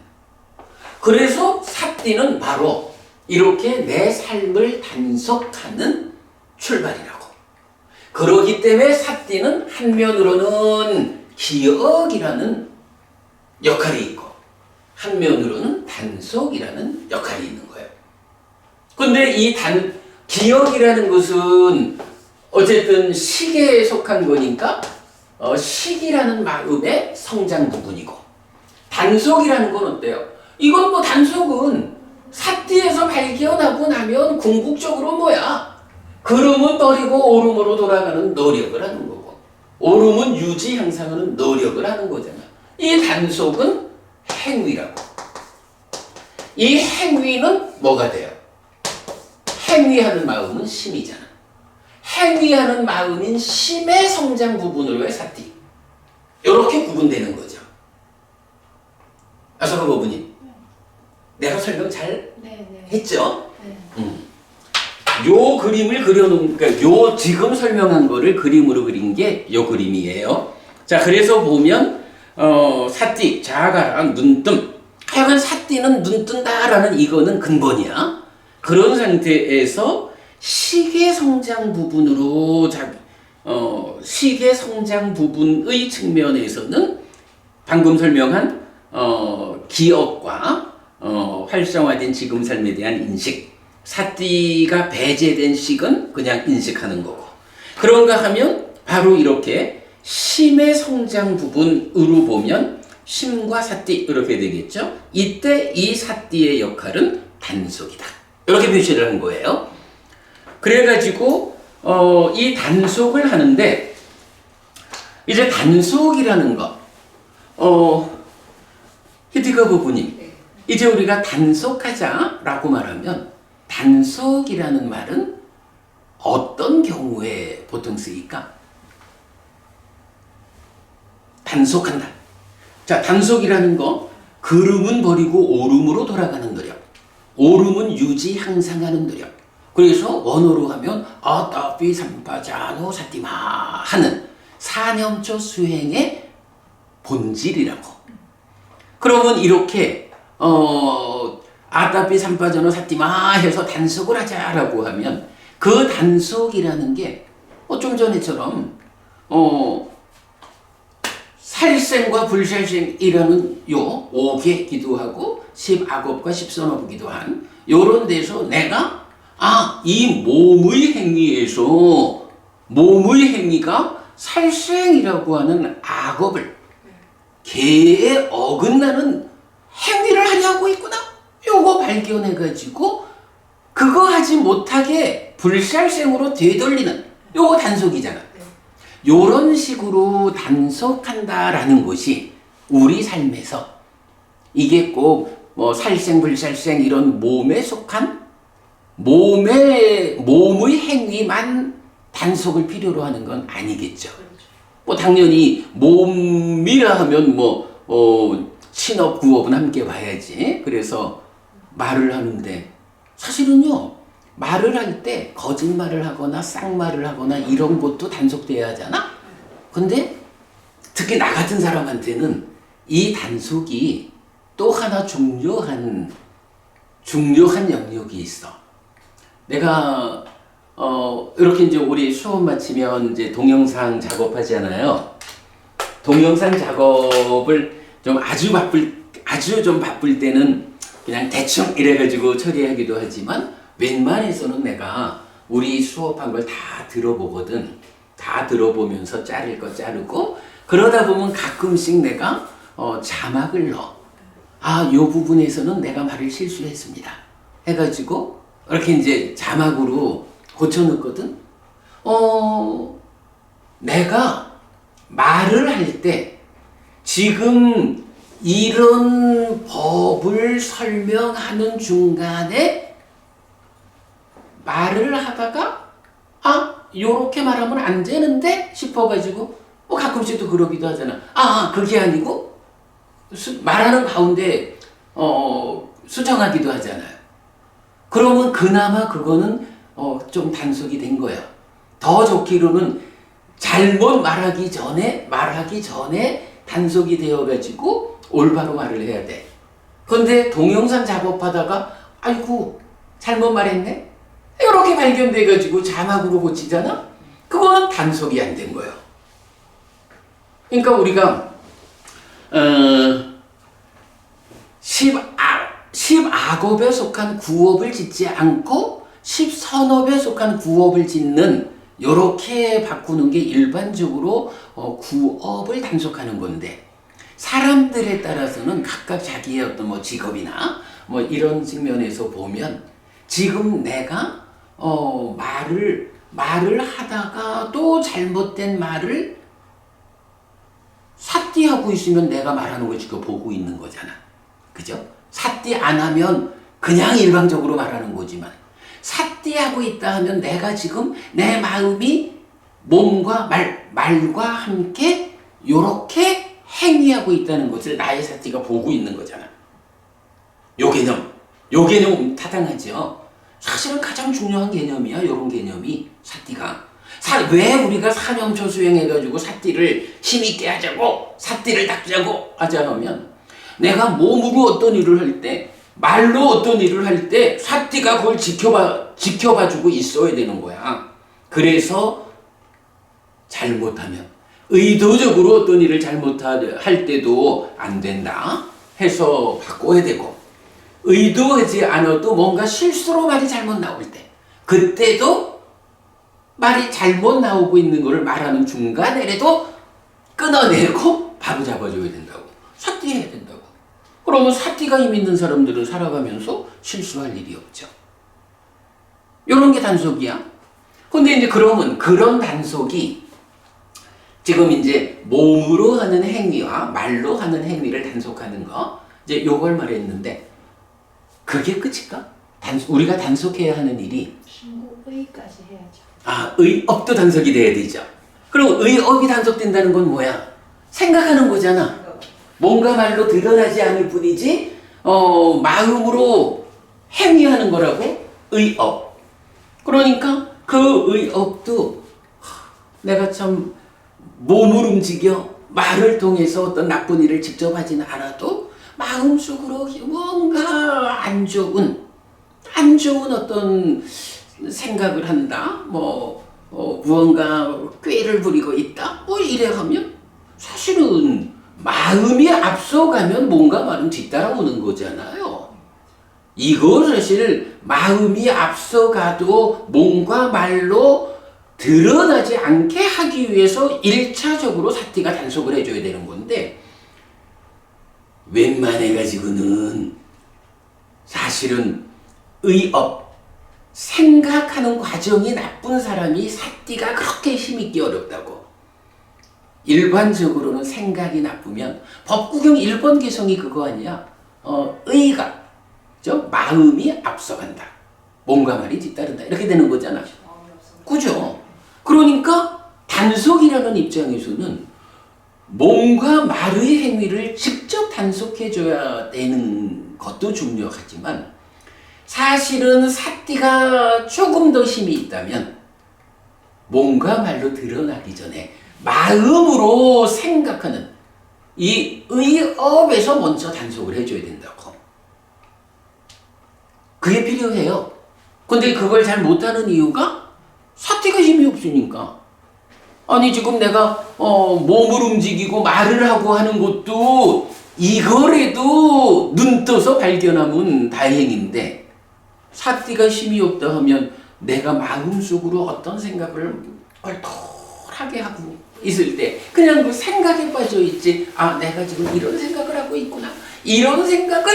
그래서 삿띠는 바로 이렇게 내 삶을 단속하는 출발이라고. 그러기 때문에 삿띠는 한면으로는 기억이라는 역할이 있고 한면으로는 단속이라는 역할이 있는 거예요. 근데 이 기억이라는 것은 어쨌든 식에 속한 거니까 식이라는 마음의 성장 부분이고, 단속이라는 건 어때요? 이건 뭐 단속은 사띠에서 발견하고 나면 궁극적으로 뭐야? 걸음은 버리고 오름으로 돌아가는 노력을 하는 거고, 오름은 유지 향상하는 노력을 하는 거잖아. 이 단속은 행위라고. 이 행위는 뭐가 돼요? 행위하는 마음은 심이잖아. 행위하는 마음인 심의 성장 부분으로의 사띠. 이렇게 구분되는 거죠. 아서가 고부님, 내가 설명 잘 네. 했죠? 네. 요 그림을 그려놓은, 그러니까 요 지금 설명한 거를 그림으로 그린 게 요 그림이에요. 자, 그래서 보면 사띠, 자아가랑 눈뜸. 하여간 사띠는 눈 뜬다라는 이거는 근본이야. 그런 상태에서 식의 성장 부분으로 식의 성장 부분의 측면에서는 방금 설명한 기억과 활성화된 지금 삶에 대한 인식, 사띠가 배제된 식은 그냥 인식하는 거고, 그런가 하면 바로 이렇게 심의 성장 부분으로 보면 심과 사띠 이렇게 되겠죠. 이때 이 사띠의 역할은 단속이다, 이렇게 표시를 한 거예요. 그래가지고 이 단속을 하는데, 이제 단속이라는 거, 히디거 부부님, 이제 우리가 단속하자라고 말하면 단속이라는 말은 어떤 경우에 보통 쓰일까? 단속한다. 자, 단속이라는 거, 걸음은 버리고 오름으로 돌아가는 노력, 오름은 유지 향상하는 노력. 그래서 원어로 하면 어떠비 삼파자노 사띠마 하는 사념초 수행의 본질이라고. 그러면 이렇게 아따비 삼파자노 사띠마 해서 단속을 하자라고 하면 그 단속이라는 게 좀 전에처럼 살생과 불살생이라는 요 5개 기도하고 10악업과 10선업 기도한 요런 데서 내가 이 몸의 행위에서 몸의 행위가 살생이라고 하는 악업을, 개에 어긋나는 행위를 하려고 있구나. 요거 발견해가지고 그거 하지 못하게 불살생으로 되돌리는 요거 단속이잖아. 요런 식으로 단속한다라는 것이 우리 삶에서 이게 꼭 뭐 살생 불살생 이런 몸에 속한 몸의 행위만 단속을 필요로 하는 건 아니겠죠. 뭐 당연히 몸이라 하면 신업 구업은 함께 봐야지. 그래서 말을 하는데 사실은요, 말을 할 때 거짓말을 하거나 쌍말을 하거나 이런 것도 단속돼야 하잖아. 근데 특히 나 같은 사람한테는 이 단속이 또 하나 중요한 영역이 있어. 내가 이렇게 이제 우리 수업 마치면 이제 동영상 작업하잖아요. 동영상 작업을 좀 아주 바쁠 때는 그냥 대충 이래가지고 처리하기도 하지만 웬만해서는 내가 우리 수업한 걸 다 들어보거든. 다 들어보면서 자를 거 자르고, 그러다 보면 가끔씩 내가 자막을 넣어. 요 부분에서는 내가 말을 실수했습니다 해가지고 이렇게 이제 자막으로 고쳐놓거든. 내가 말을 할 때 지금 이런 법을 설명하는 중간에 말을 하다가 요렇게 말하면 안 되는데 싶어가지고 가끔씩 또 그러기도 하잖아. 그게 아니고 말하는 가운데 수정하기도 하잖아요. 그러면 그나마 그거는 좀 단속이 된 거야. 더 좋기로는 잘못 말하기 전에 단속이 되어가지고 올바로 말을 해야 돼. 근데 동영상 작업하다가 아이고 잘못 말했네? 이렇게 발견돼가지고 자막으로 고치잖아? 그거는 단속이 안 된 거예요. 그러니까 우리가 십악업에 속한 구업을 짓지 않고 십선업에 속한 구업을 짓는 요렇게 바꾸는 게 일반적으로 구업을 단속하는 건데 사람들에 따라서는 각각 자기의 어떤 뭐 직업이나 뭐 이런 측면에서 보면 지금 내가 말을 하다가 또 잘못된 말을 삿띠하고 있으면 내가 말하는 걸 지금 보고 있는 거잖아. 그죠? 삿띠 안 하면 그냥 일방적으로 말하는 거지만 삿띠하고 있다 하면 내가 지금 내 마음이 몸과 말과 함께 요렇게 행위하고 있다는 것을 나의 삿띠가 보고 있는 거잖아. 요 개념 타당하죠. 사실은 가장 중요한 개념이야. 요런 개념이 삿띠가. 왜 우리가 사명초 수행해가지고 삿띠를 힘있게 하자고 삿띠를 닦자고 하자 하면 내가 몸으로 어떤 일을 할 때 말로 어떤 일을 할 때 삿띠가 그걸 지켜봐주고 있어야 되는 거야. 그래서 잘못하면 의도적으로 어떤 일을 잘못할 때도 안 된다 해서 바꿔야 되고 의도하지 않아도 뭔가 실수로 말이 잘못 나올 때 그때도 말이 잘못 나오고 있는 것을 말하는 중간에라도 끊어내고 바로 잡아줘야 된다고. 삿띠해야 된다고. 그러면 삿띠가 힘 있는 사람들은 살아가면서 실수할 일이 없죠. 이런 게 단속이야. 근데 이제 그러면 그런 단속이 지금 이제 몸으로 하는 행위와 말로 하는 행위를 단속하는 거 이제 요걸 말했는데 그게 끝일까? 우리가 단속해야 하는 일이 의까지 해야죠. 의업도 단속이 돼야 되죠. 그럼 의업이 단속된다는 건 뭐야? 생각하는 거잖아. 뭔가 말로 드러나지 않을 뿐이지 마음으로 행위하는 거라고 의업. 그러니까 그 의업도 내가 참 몸을 움직여 말을 통해서 어떤 나쁜 일을 직접 하지는 않아도 마음속으로 뭔가 안 좋은 어떤 생각을 한다. 무언가 꾀를 부리고 있다. 이래 하면 사실은 마음이 앞서가면 뭔가 말은 뒤따라오는 거잖아요. 이거 사실 마음이 앞서가도 몸과 말로 드러나지 않게 하기 위해서 1차적으로 삿띠가 단속을 해줘야 되는 건데 웬만해가지고는 사실은 의업 생각하는 과정이 나쁜 사람이 삿띠가 그렇게 힘있기 어렵다고. 일반적으로는 생각이 나쁘면 법구경 1번 개성이 그거 아니야. 의가 마음이 앞서간다. 몸과 말이 뒤따른다. 이렇게 되는 거잖아. 그죠? 그러니까 단속이라는 입장에서는 몸과 말의 행위를 직접 단속해줘야 되는 것도 중요하지만 사실은 삿띠가 조금 더 힘이 있다면 몸과 말로 드러나기 전에 마음으로 생각하는 이 의업에서 먼저 단속을 해줘야 된다고. 그게 필요해요. 근데 그걸 잘 못하는 이유가 삿띠가 힘이 없으니까. 아니 지금 내가 몸을 움직이고 말을 하고 하는 것도 이거라도 눈 떠서 발견하면 다행인데 삿띠가 힘이 없다 하면 내가 마음속으로 어떤 생각을 얼토하게 하고 있을 때 그냥 그 생각에 빠져 있지. 내가 지금 이런 생각을 하고 있구나. 이런 생각은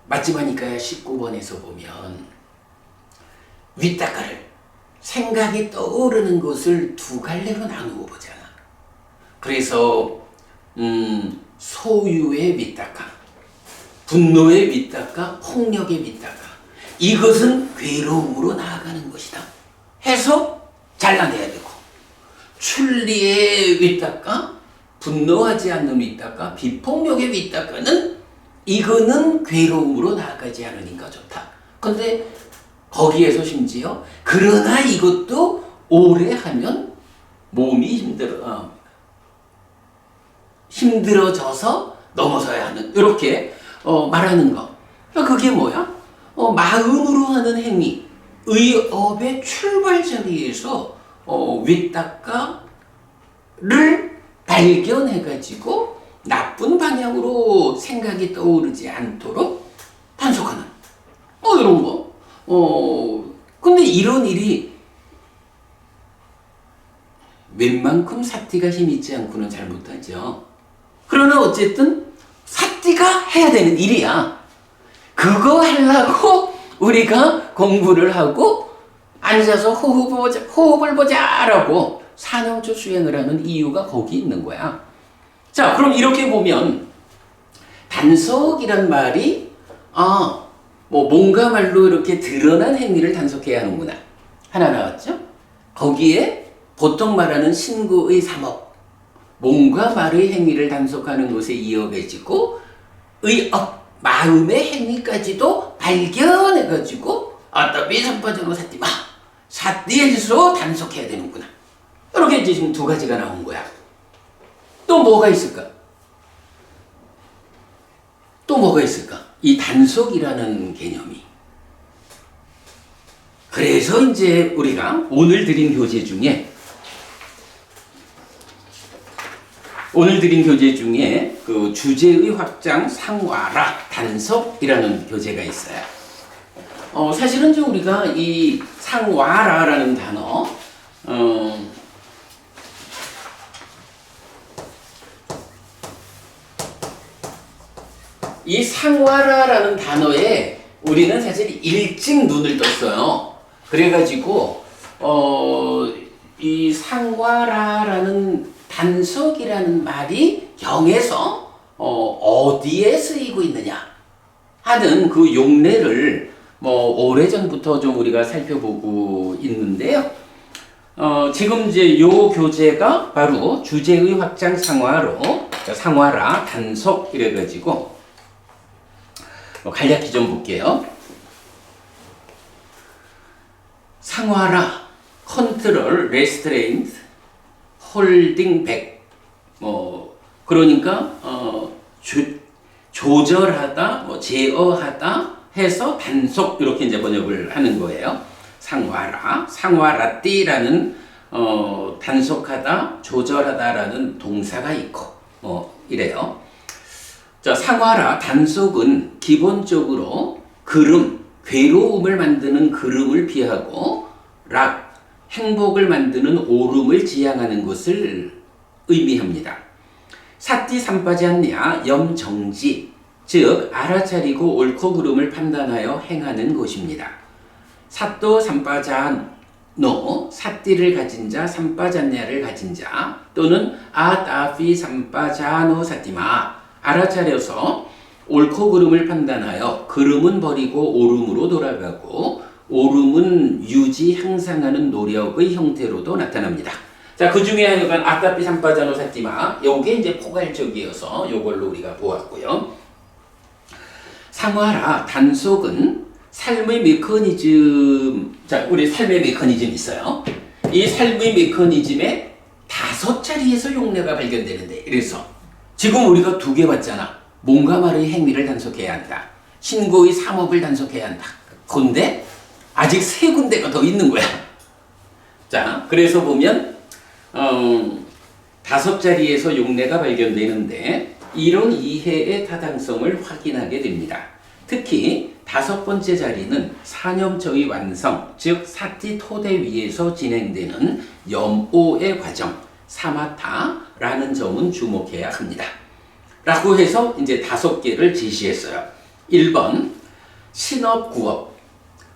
마지막이니까 19번에서 보면 윗닦아를 생각이 떠오르는 것을 두 갈래로 나누어 보잖아. 그래서 소유의 윗닦아, 분노의 윗닦아, 폭력의 윗닦아, 이것은 괴로움으로 나아가는 것이다 해서 잘라내야 되고, 출리의 윗닦아, 분노하지 않는 윗닦아, 비폭력의 윗닦아는 이거는 괴로움으로 나아가지 않으니까 좋다. 근데 거기에서 심지어 그러나 이것도 오래 하면 몸이 힘들어져서 넘어서야 하는 이렇게 말하는 거. 그게 뭐야? 마음으로 하는 행위, 의업의 출발 자리에서 윗닦아를 발견해가지고 나쁜 방향으로 생각이 떠오르지 않도록 단속하는 뭐 이런 거. 근데 이런 일이 웬만큼 사띠가 힘 있지 않고는 잘 못하죠. 그러나 어쨌든 사띠가 해야 되는 일이야. 그거 하려고 우리가 공부를 하고 앉아서 호흡을 보자라고 4년초 수행을 하는 이유가 거기 있는 거야. 자, 그럼 이렇게 보면 단속이란 말이 뭔가 말로 이렇게 드러난 행위를 단속해야 하는구나. 하나 나왔죠? 거기에 보통 말하는 신구의 삼업, 몸과 말의 행위를 단속하는 것에 이어가지고 마음의 행위까지도 발견해가지고 어차피 삼파전호 사띠마 사띠에서 단속해야 되는구나. 이렇게 이제 지금 두 가지가 나온 거야. 또 뭐가 있을까? 이 단속이라는 개념이. 그래서 이제 우리가 오늘 드린 교재 중에 그 주제의 확장 상화라 단속이라는 교재가 있어요. 사실은 좀 우리가 이 상화라라는 단어, 이 상화라라는 단어에 우리는 사실 일찍 눈을 떴어요. 그래가지고 이 상화라라는 단속이라는 말이 경에서 어디에 쓰이고 있느냐 하는 그 용례를 오래전부터 좀 우리가 살펴보고 있는데요. 지금 이제 요 교재가 바로 주제의 확장 상화로 상화라 단속 이래가지고 간략히 좀 볼게요. 상화라 컨트롤 레스트레인트 홀딩 백 그러니까 조절하다 제어하다 해서 단속 이렇게 이제 번역을 하는 거예요. 상화라띠라는 단속하다 조절하다라는 동사가 있고 이래요. 자, 상화라 단속은 기본적으로 괴로움을 만드는 그름을 피하고 행복을 만드는 오름을 지향하는 것을 의미합니다. 사띠 삼빠잔냐 염정지, 즉 알아차리고 옳고 그름을 판단하여 행하는 것입니다. 사또 삼빠잔노, 사띠를 가진 자, 삼빠잔냐를 가진 자, 또는 아따피 삼빠자노 사띠마, 알아차려서 옳고 그름을 판단하여 그름은 버리고 오름으로 돌아가고 오름은 유지 향상하는 노력의 형태로도 나타납니다. 자, 그 중에 하나가 아따피 삼빠자노 사띠마, 요게 이제 포괄적이어서 요걸로 우리가 보았고요. 상화라 단속은 삶의 메커니즘, 자, 우리 삶의 메커니즘 있어요. 이 삶의 메커니즘에 5자리에서 용례가 발견되는데, 그래서 지금 우리가 2개 봤잖아. 몸과 말의 행위를 단속해야 한다. 신고의 삼업을 단속해야 한다. 그런데 아직 3군데가 더 있는 거야. 자, 그래서 보면 5자리에서 용례가 발견되는데 이런 이해의 타당성을 확인하게 됩니다. 특히 5번째 자리는 사념처의 완성, 즉 사띠 토대 위에서 진행되는 염오의 과정, 사마타라는 점은 주목해야 합니다. 라고 해서 이제 5개를 제시했어요. 1번 신업구업,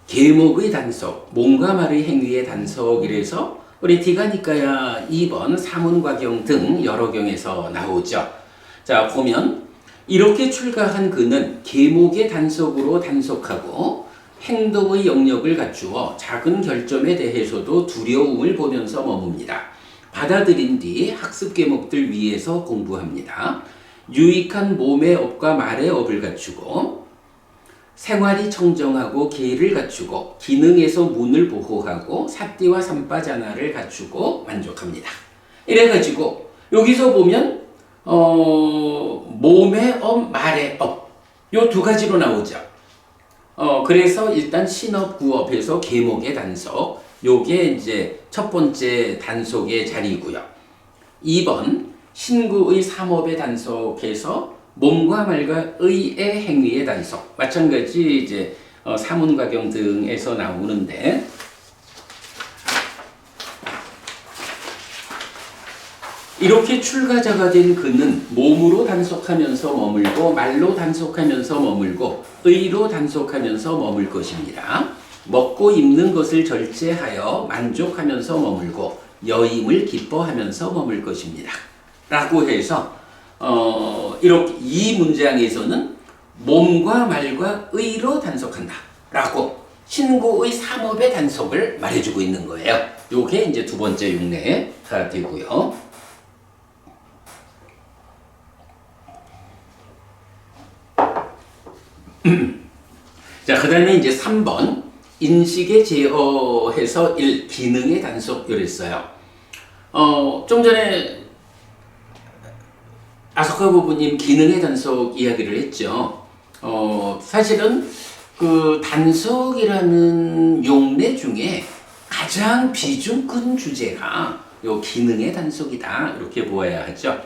계목의 단속, 몸과 말의 행위의 단속. 이래서 우리 디가니까야 2번 사문과경 등 여러 경에서 나오죠. 자, 보면 이렇게 출가한 그는 계목의 단속으로 단속하고 행동의 영역을 갖추어 작은 결점에 대해서도 두려움을 보면서 머뭅니다. 받아들인 뒤 학습 계목들 위에서 공부합니다. 유익한 몸의 업과 말의 업을 갖추고 생활이 청정하고 계를 갖추고 기능에서 문을 보호하고 사띠와 삼빠자나를 갖추고 만족합니다. 이래가지고 여기서 보면 몸의 업, 말의 업, 요 2가지로 나오죠. 그래서 일단 신업, 구업에서 계목의 단속, 요게 이제 첫 번째 단속의 자리고요. 2번 신구의 삼업의 단속에서 몸과 말과 의의 행위의 단속. 마찬가지 이제 사문과경 등에서 나오는데 이렇게 출가자가 된 그는 몸으로 단속하면서 머물고 말로 단속하면서 머물고 의로 단속하면서 머물 것입니다. 먹고 입는 것을 절제하여 만족하면서 머물고 여임을 기뻐하면서 머물 것입니다. 라고 해서 이렇게 이 문장에서는 몸과 말과 의로 단속한다 라고 신구의 삼업의 단속을 말해주고 있는 거예요. 요게 이제 두 번째 흉내가 되고요. 자, 그 다음에 이제 3번 인식에 제어해서 1. 기능의 단속 이랬어요. 좀 전에 아소카 부부님 기능의 단속 이야기를 했죠. 사실은 그 단속이라는 용례 중에 가장 비중 큰 주제가 요 기능의 단속이다 이렇게 보아야 하죠.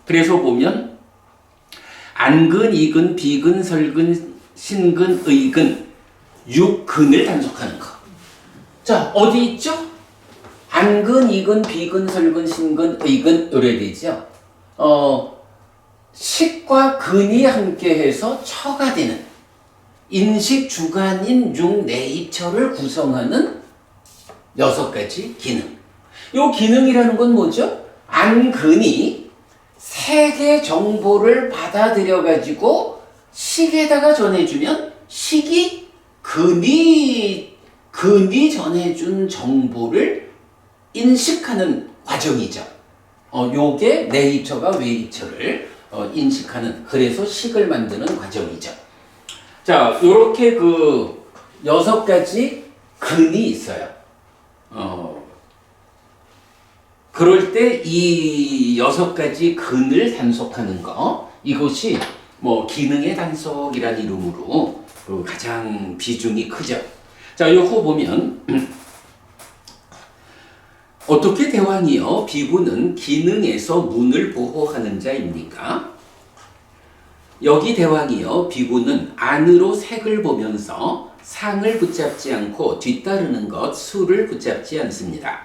그래서 보면 안근, 이근, 비근, 설근, 신근, 의근, 육근을 단속하는 거. 자, 어디 있죠? 안근, 이근, 비근, 설근, 신근, 의근 요래 되죠. 식과 근이 함께해서 처가 되는 인식 주간인 육내입처를 구성하는 6가지 기능. 요 기능이라는 건 뭐죠? 안근이 색의 정보를 받아들여 가지고 식에다가 전해주면 식이 근이 전해준 정보를 인식하는 과정이죠. 요게 내입처가 외입처를 인식하는, 그래서 식을 만드는 과정이죠. 자, 요렇게 그 6가지 근이 있어요. 그럴 때 이 6가지 근을 단속하는 거, 이것이 뭐 기능의 단속이란 이름으로 가장 비중이 크죠. 자, 요거 보면 어떻게 대왕이여 비구는 기능에서 문을 보호하는 자입니까? 여기 대왕이여 비구는 안으로 색을 보면서 상을 붙잡지 않고 뒤따르는 것 수를 붙잡지 않습니다.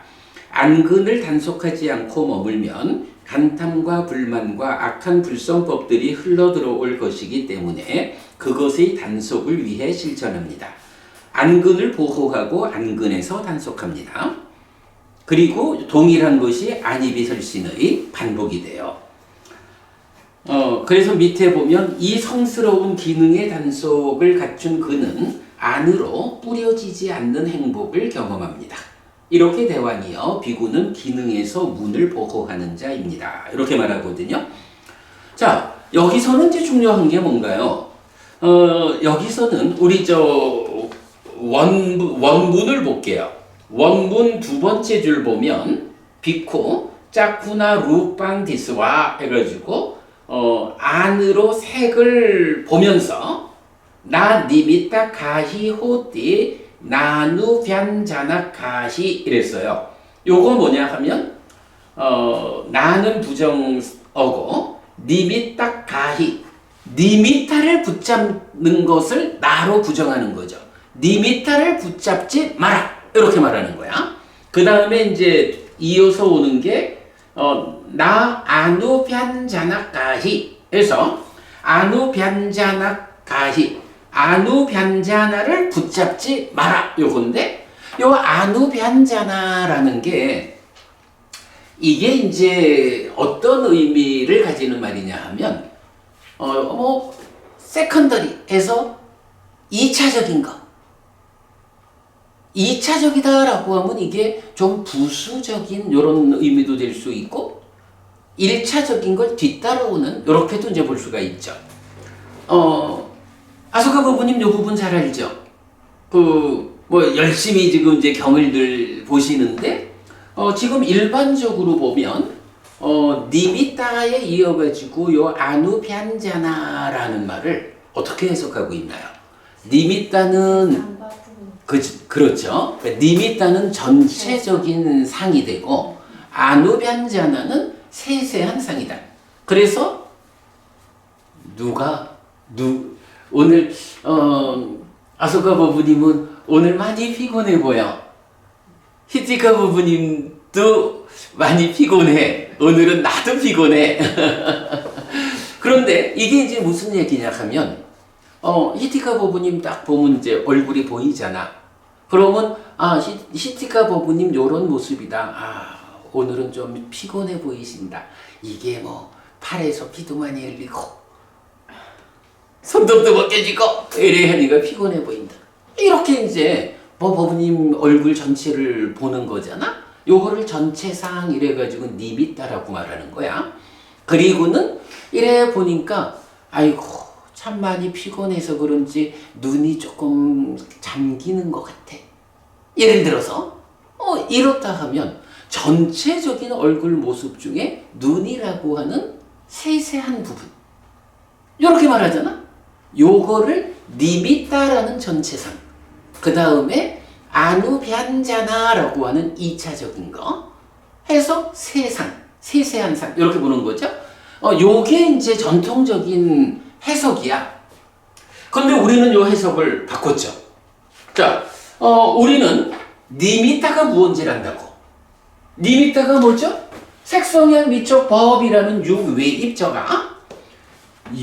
안근을 단속하지 않고 머물면 간탐과 불만과 악한 불성법들이 흘러들어올 것이기 때문에 그것의 단속을 위해 실천합니다. 안근을 보호하고 안근에서 단속합니다. 그리고 동일한 것이 안이비설신의 반복이 돼요. 그래서 밑에 보면 이 성스러운 기능의 단속을 갖춘 그는 안으로 뿌려지지 않는 행복을 경험합니다. 이렇게 대왕이여 비구는 기능에서 문을 보호하는 자입니다. 이렇게 말하거든요. 자, 여기서는 이제 중요한 게 뭔가요? 여기서는 우리 원문을 볼게요. 원문 두 번째 줄 보면 비쿠 짜쿠나 루빵 디스와 해가지고 안으로 색을 보면서 나 니미타 가히 호띠 나누 변자나 가히 이랬어요. 요거 뭐냐 하면 나는 부정어고 니미타 가히 니미타를 붙잡는 것을 나로 부정하는 거죠. 니미타를 붙잡지 마라 이렇게 말하는 거야. 그 다음에 이제 이어서 오는 게 나 아누 변자나 가히 해서 아누 변자나 가히 아누 변자나를 붙잡지 마라 요건데, 요 아누 변자나라는 게 이게 이제 어떤 의미를 가지는 말이냐 하면 세컨더리에서 2차적인 거, 2차적이다라고 하면 이게 좀 부수적인 이런 의미도 될 수 있고 1차적인 걸 뒤따라오는 이렇게도 이제 볼 수가 있죠. 아소카 부부님 요 부분 잘 알죠? 뭐 열심히 지금 이제 경을 늘 보시는데 지금 일반적으로 보면 니미타에 이어가지고 요 아누변자나라는 말을 어떻게 해석하고 있나요? 니미타는 그렇죠. 그러니까 니미타는 전체적인 상이 되고 아누변자나는 세세한 상이다. 그래서 오늘 아소카 부부님은 오늘 많이 피곤해 보여. 히티카 부부님도 많이 피곤해. 오늘은 나도 피곤해. 그런데 이게 이제 무슨 얘기냐 하면 히티카 부부님 딱 보면 이제 얼굴이 보이잖아. 그러면 히티카 부부님 요런 모습이다. 오늘은 좀 피곤해 보이신다. 이게 뭐 팔에서 피도 많이 흘리고 손톱도 벗겨지고 이래 하니까 피곤해 보인다. 이렇게 이제 부부님 얼굴 전체를 보는 거잖아. 요거를 전체상 이래가지고 니미따라고 말하는 거야. 그리고는 이래 보니까 아이고 참 많이 피곤해서 그런지 눈이 조금 잠기는 것 같아. 예를 들어서 이렇다 하면 전체적인 얼굴 모습 중에 눈이라고 하는 세세한 부분 이렇게 말하잖아. 요거를 니미따라는 전체상, 그 다음에 아누변자나라고 하는 2차적인 거 해서 세세한 상 이렇게 보는 거죠. 요게 이제 전통적인 해석이야. 근데 우리는 요 해석을 바꿨죠. 자, 우리는 니미따가 무언지를 안다고. 니미따가 뭐죠? 색성향 미촉 법이라는 유외입자가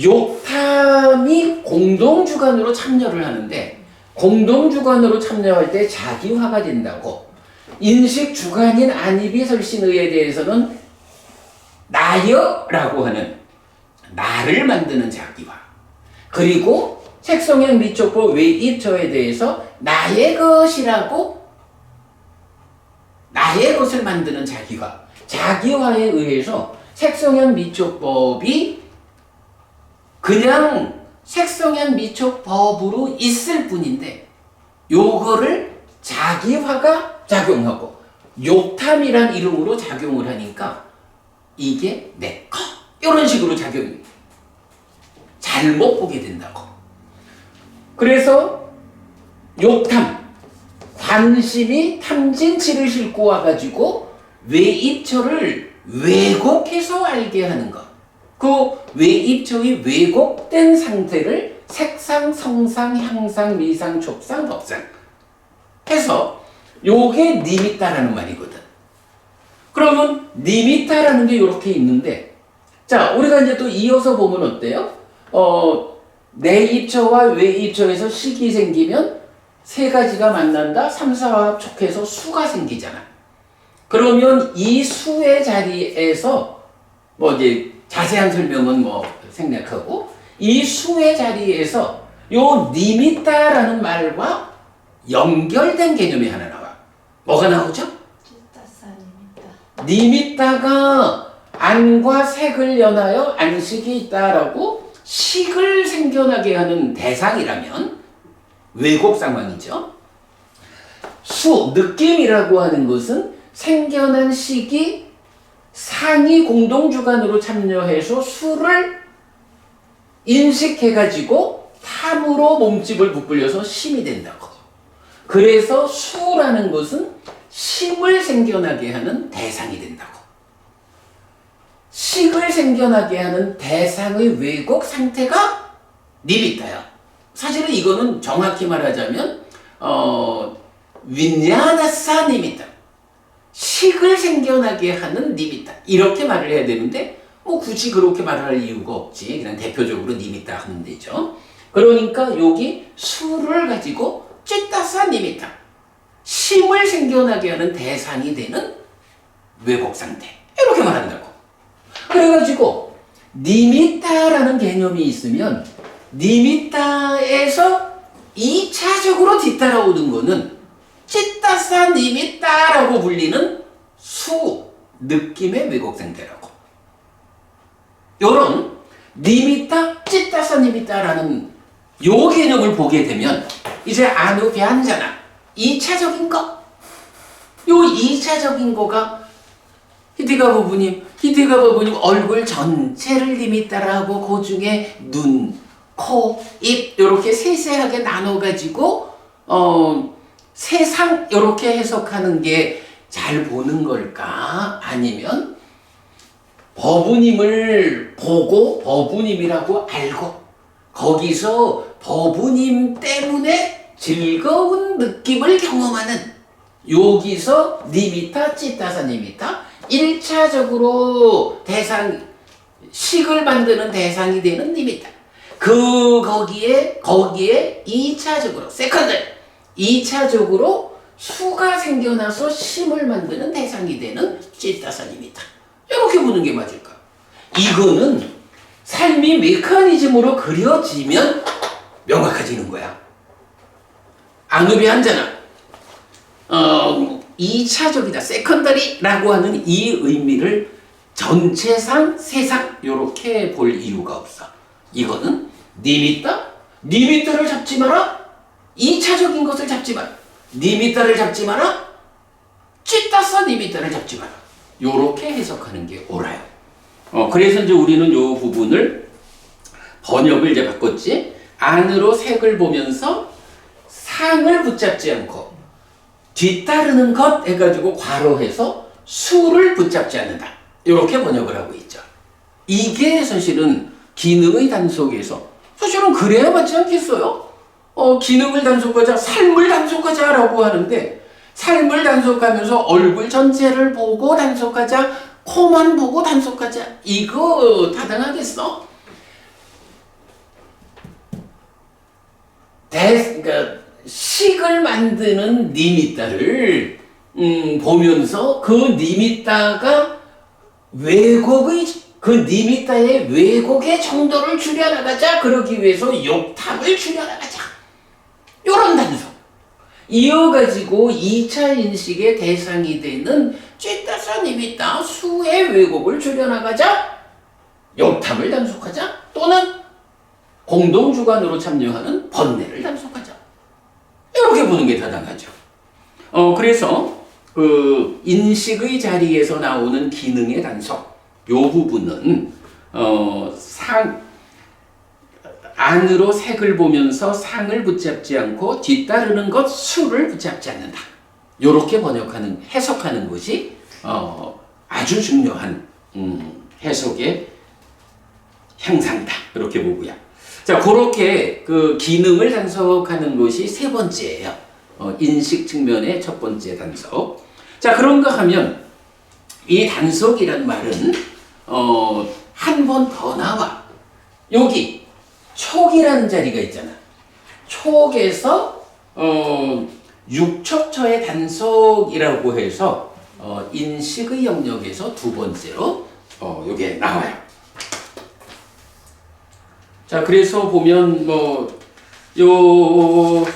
욕탐이 공동주관으로 참여를 하는데 공동주관으로 참여할 때 자기화가 된다고. 인식주관인 안이비설신의에 대해서는 나여라고 하는 나를 만드는 자기화. 그리고 색성향 미촉법 외입처에 대해서 나의 것이라고 나의 것을 만드는 자기화. 자기화에 의해서 색성향 미촉법이 그냥 색성향 미촉법으로 있을 뿐인데 요거를 자기화가 작용하고 욕탐이란 이름으로 작용을 하니까 이게 내 거 이런 식으로 작용이 잘못 보게 된다고. 그래서 욕탐 관심이 탐진치를 싣고 와가지고 외입처를 왜곡해서 알게 하는 것. 그 외입처의 왜곡된 상태를 색상, 성상, 향상, 미상, 촉상, 법상 해서 요게 니미따라는 말이거든. 그러면 니미따라는 게 이렇게 있는데, 자 우리가 이제 또 이어서 보면 어때요? 내입처와 외입처에서 식이 생기면 세 가지가 만난다. 3, 4화합 촉해서 수가 생기잖아. 그러면 이 수의 자리에서 뭐 이제 자세한 설명은 뭐 생략하고 이 수의 자리에서 요 니미따라는 말과 연결된 개념이 하나 나와. 뭐가 나오죠? 니미따가 안과 색을 연하여 안식이 있다라고 식을 생겨나게 하는 대상이라면 왜곡 상황이죠. 느낌이라고 하는 것은 생겨난 식이 상이 공동주관으로 참여해서 수를 인식해가지고 탐으로 몸집을 부풀려서 심이 된다고. 그래서 수라는 것은 심을 생겨나게 하는 대상이 된다고. 식을 생겨나게 하는 대상의 왜곡 상태가 니미따야. 사실은 이거는 정확히 말하자면 윈야나사 니미따. 식을 생겨나게 하는 니미따. 이렇게 말을 해야 되는데 뭐 굳이 그렇게 말할 이유가 없지. 그냥 대표적으로 니미따 하면 되죠. 그러니까 여기 수를 가지고 찌따사 니미따. 심을 생겨나게 하는 대상이 되는 왜곡 상태. 이렇게 말한다고. 그래가지고 니미따라는 개념이 있으면 니미따에서 2차적으로 뒤따라오는 거는 찌따사 니미따라고 불리는 느낌의 왜곡 상태라고. 요런 니미따, 찌따사 니미따라는 요 개념을 보게 되면 이제 아누비안자나 2차적인 거. 요 2차적인 거가 히데가 부부님 얼굴 전체를 니미따라고 그 중에 눈, 코, 입 이렇게 세세하게 나눠가지고 세상 이렇게 해석하는 게 잘 보는 걸까? 아니면 법부님을 보고 법부님이라고 알고 거기서 법부님 때문에 즐거운 느낌을 경험하는 여기서 니미타 찌따사 니미타 1차적으로 식을 만드는 대상이 되는 니미타 거기에 2차적으로 세컨드 2차적으로 수가 생겨나서 심을 만드는 대상이 되는 찌따사 니미타 이렇게 보는 게 맞을까? 이거는 삶이 메커니즘으로 그려지면 명확해지는 거야. 안읍이 한자나 2차적이다, 세컨더리라고 하는 이 의미를 전체상 세상 이렇게 볼 이유가 없어. 이거는 니미따를 잡지 마라. 2차적인 것을 잡지 마라. 니미따를 잡지 마라. 찌따사 니미따를 잡지 마라. 이렇게 해석하는 게 옳아요. 그래서 이제 우리는 이 부분을 번역을 이제 바꿨지. 안으로 색을 보면서 상을 붙잡지 않고 뒤따르는 것 해가지고 괄호해서 수를 붙잡지 않는다. 이렇게 번역을 하고 있죠. 이게 사실은 기능의 단속에서 사실은 그래야 맞지 않겠어요? 기능을 단속하자, 삶을 단속하자라고 하는데 삶을 단속하면서 얼굴 전체를 보고 단속하자, 코만 보고 단속하자. 이거 타당하겠어? 그러니까 식을 만드는 니미따를 보면서 그 니미따가 그 니미따의 왜곡의 정도를 줄여나가자. 그러기 위해서 욕탕을 줄여나가자. 요런 단속. 이어가지고 2차 인식의 대상이 되는 찌따사 니미따 수의 왜곡을 줄여나가자. 욕탕을 단속하자. 또는 공동주관으로 참여하는 번뇌를 단속하자. 이렇게 보는 게 타당하죠. 그래서 그 인식의 자리에서 나오는 기능의 단속 요 부분은 안으로 색을 보면서 상을 붙잡지 않고 뒤따르는 것 수를 붙잡지 않는다. 요렇게 해석하는 것이 아주 중요한 해석의 향상이다. 그렇게 보고요. 자, 그렇게 그 기능을 단속하는 것이 세 번째예요. 인식 측면의 첫 번째 단속. 자, 그런가 하면 이 단속이란 말은 한 번 더 나와. 여기 촉이라는 자리가 있잖아. 촉에서 육촉처의 단속이라고 해서 인식의 영역에서 두 번째로 요게 나와요. 자, 그래서 보면 요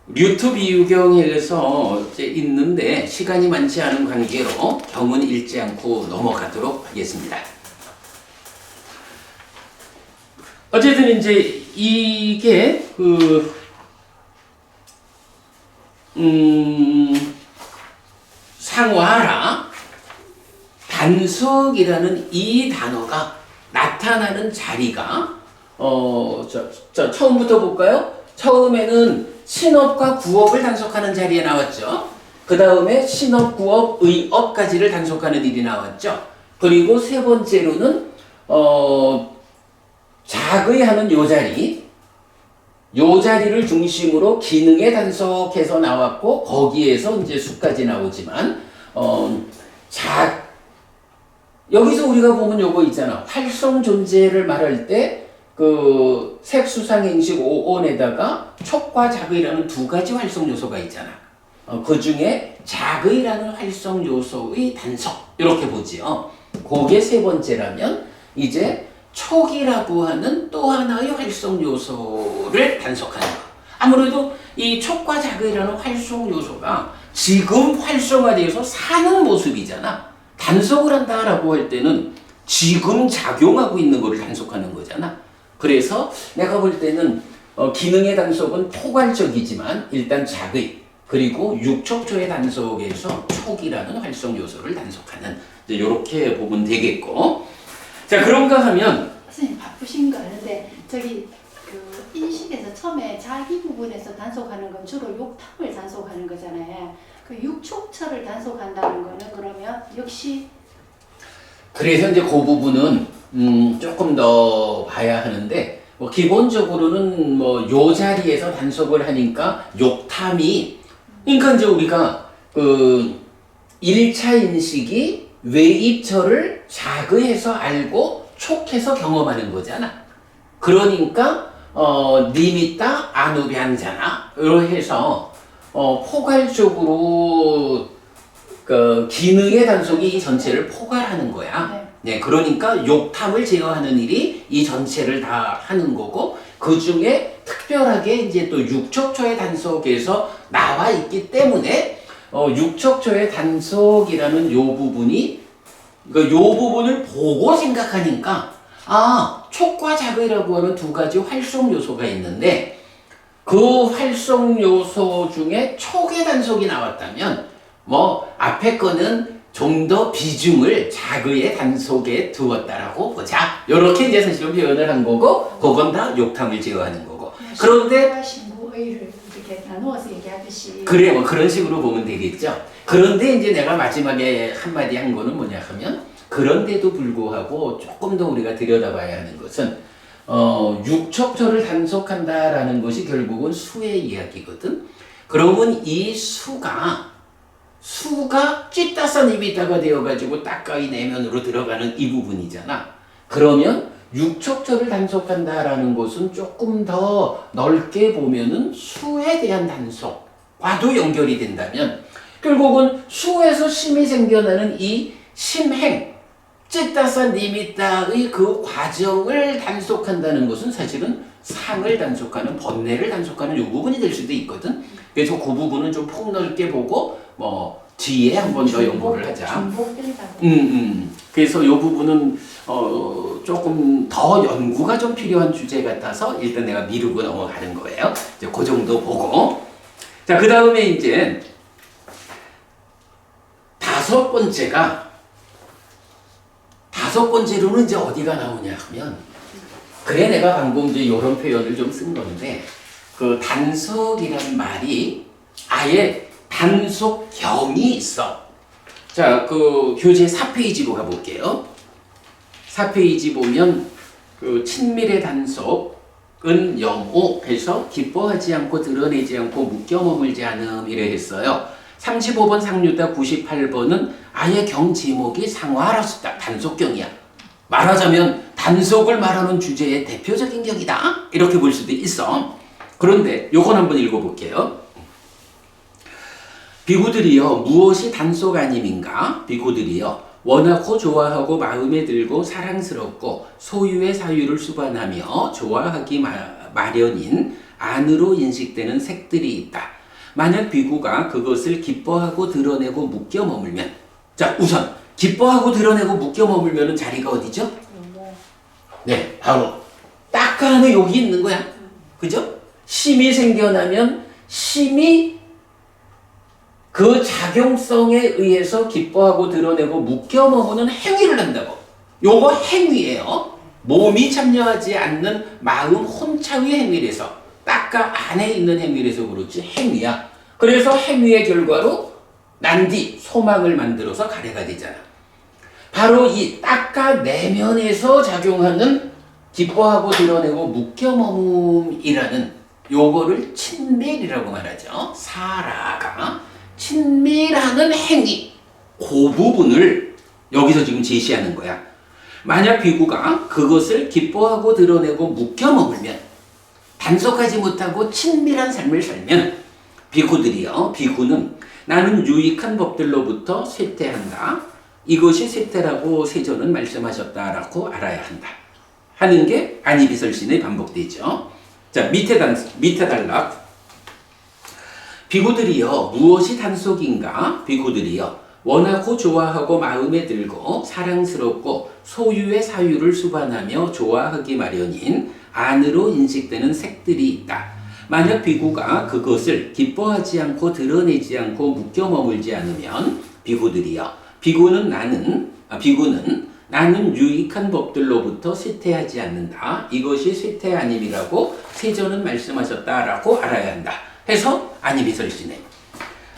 류트 비유경에서 있는데 시간이 많지 않은 관계로 경은 읽지 않고 넘어가도록 하겠습니다. 어쨌든 이제 이게 상화라 단속이라는 이 단어가 나타나는 자리가 처음부터 볼까요? 처음에는 신업과 구업을 단속하는 자리에 나왔죠. 그 다음에 신업, 구업, 의업까지를 단속하는 일이 나왔죠. 그리고 세 번째로는 작의하는 요 자리를 중심으로 기능에 단속해서 나왔고 거기에서 이제 수까지 나오지만 여기서 우리가 보면 요거 있잖아. 활성 존재를 말할 때 그 색수상행식 5온에다가 촉과 작의라는 두 가지 활성 요소가 있잖아. 그 중에 작의라는 활성 요소의 단속 이렇게 보지요. 그게 세 번째라면 이제 촉이라고 하는 또 하나의 활성 요소를 단속하는 거. 아무래도 이 촉과 작의라는 활성 요소가 지금 활성화되어서 사는 모습이잖아. 단속을 한다라고 할 때는 지금 작용하고 있는 거를 단속하는 거잖아. 그래서 내가 볼 때는 기능의 단속은 포괄적이지만 일단 작의 그리고 육촉초의 단속에서 촉이라는 활성 요소를 단속하는 이렇게 보면 되겠고. 자, 그런가 하면 선생님 바쁘신 거 아는데 저기 그 인식에서 처음에 자기 부분에서 단속하는 건 주로 욕탕을 단속하는 거잖아요. 그 육촉처를 단속한다는 거는 그러면 역시 그래서 이제 그 부분은 조금 더 봐야 하는데 뭐 기본적으로는 뭐 요 자리에서 단속을 하니까 욕탐이 그러니까 이제 우리가 그 1차 인식이 외입처를 자그해서 알고 촉해서 경험하는 거잖아. 그러니까 니미따 아누비안잖아. 이렇게 해서 포괄적으로 그 기능의 단속이 이 전체를 포괄하는 거야. 네, 그러니까 욕탐을 제어하는 일이 이 전체를 다 하는 거고 그 중에 특별하게 이제 또 육척초의 단속에서 나와 있기 때문에 육척초의 단속이라는 요 부분이 요 부분을 보고 생각하니까 촉과 자극이라고 하는 두 가지 활성 요소가 있는데 그 활성 요소 중에 촉의 단속이 나왔다면 뭐 앞에 거는 좀 더 비중을 자그의 단속에 두었다라고 보자. 요렇게 이제 사실은 표현을 한 거고 그건 다 욕탐을 제어하는 거고. 그런데 신구의를 이렇게 나누어서 얘기하듯이 그래 뭐 그런 식으로 보면 되겠죠. 그런데 이제 내가 마지막에 한마디 한 거는 뭐냐 하면 그런데도 불구하고 조금 더 우리가 들여다봐야 하는 것은 육척초를 단속한다라는 것이 결국은 수의 이야기거든. 그러면 이 수가 찌따선입이다가 되어가지고 따까이 내면으로 들어가는 이 부분이잖아. 그러면 육척초를 단속한다라는 것은 조금 더 넓게 보면은 수에 대한 단속과도 연결이 된다면 결국은 수에서 심이 생겨나는 이 심행, 찌따선 니미따의 그 과정을 단속한다는 것은 사실은 상을 단속하는 번뇌를 단속하는 이 부분이 될 수도 있거든. 그래서 그 부분은 좀 폭넓게 보고 뭐 뒤에 한 번 더 연구를 하자. 그래서 이 부분은 조금 더 연구가 좀 필요한 주제 같아서 일단 내가 미루고 넘어가는 거예요. 이제 그 정도 보고 자 그 다음에 이제 다섯 번째로는 이제 어디가 나오냐 하면 그래 내가 방금 이제 이런 표현을 좀 쓴 건데 그 단속이라는 말이 아예 단속경이 있어. 자, 그 교재 4페이지로 가볼게요. 4페이지 보면 그 친밀의 단속은 영옥해서 기뻐하지 않고 드러내지 않고 묶여 머물지 않음 이래 했어요. 35번 상류다 98번은 아예 경 제목이 상화라서 단속경이야. 말하자면 단속을 말하는 주제의 대표적인 경이다. 이렇게 볼 수도 있어. 그런데 요건 한번 읽어볼게요. 비구들이여 무엇이 단속 아님인가? 비구들이여 원하고 좋아하고 마음에 들고 사랑스럽고 소유의 사유를 수반하며 좋아하기 마련인 안으로 인식되는 색들이 있다. 만약 비구가 그것을 기뻐하고 드러내고 묶여 머물면 자 우선 기뻐하고 드러내고 묶여 머물면 자리가 어디죠? 네 바로 딱 안에 여기 있는 거야. 그죠? 심이 생겨나면 심이 그 작용성에 의해서 기뻐하고 드러내고 묶여 머무는 행위를 한다고. 요거 행위예요. 몸이 참여하지 않는 마음 혼자의 행위라서 딱까 안에 있는 행위라서 그렇지 행위야. 그래서 행위의 결과로 난디 소망을 만들어서 가래가 되잖아. 바로 이 딱까 내면에서 작용하는 기뻐하고 드러내고 묶여 머ում이라는 요거를 친밀이라고 말하죠. 사라가 친밀하는 행위, 그 부분을 여기서 지금 제시하는 거야. 만약 비구가 그것을 기뻐하고 드러내고 묶여 머물면 단속하지 못하고 친밀한 삶을 살면 비구는 나는 유익한 법들로부터 쇠퇴한다. 이것이 쇠퇴라고 세존은 말씀하셨다라고 알아야 한다. 하는 게 안이비설신에 반복되죠. 자 밑에 단락 비구들이여 무엇이 단속인가? 비구들이여 원하고 좋아하고 마음에 들고 사랑스럽고 소유의 사유를 수반하며 좋아하기 마련인 안으로 인식되는 색들이 있다. 만약 비구가 그것을 기뻐하지 않고 드러내지 않고 묶여 머물지 않으면 비구는 나는 유익한 법들로부터 쇠퇴하지 않는다. 이것이 쇠퇴 아님이라고 세존은 말씀하셨다라고 알아야 한다. 해서 안이비설신에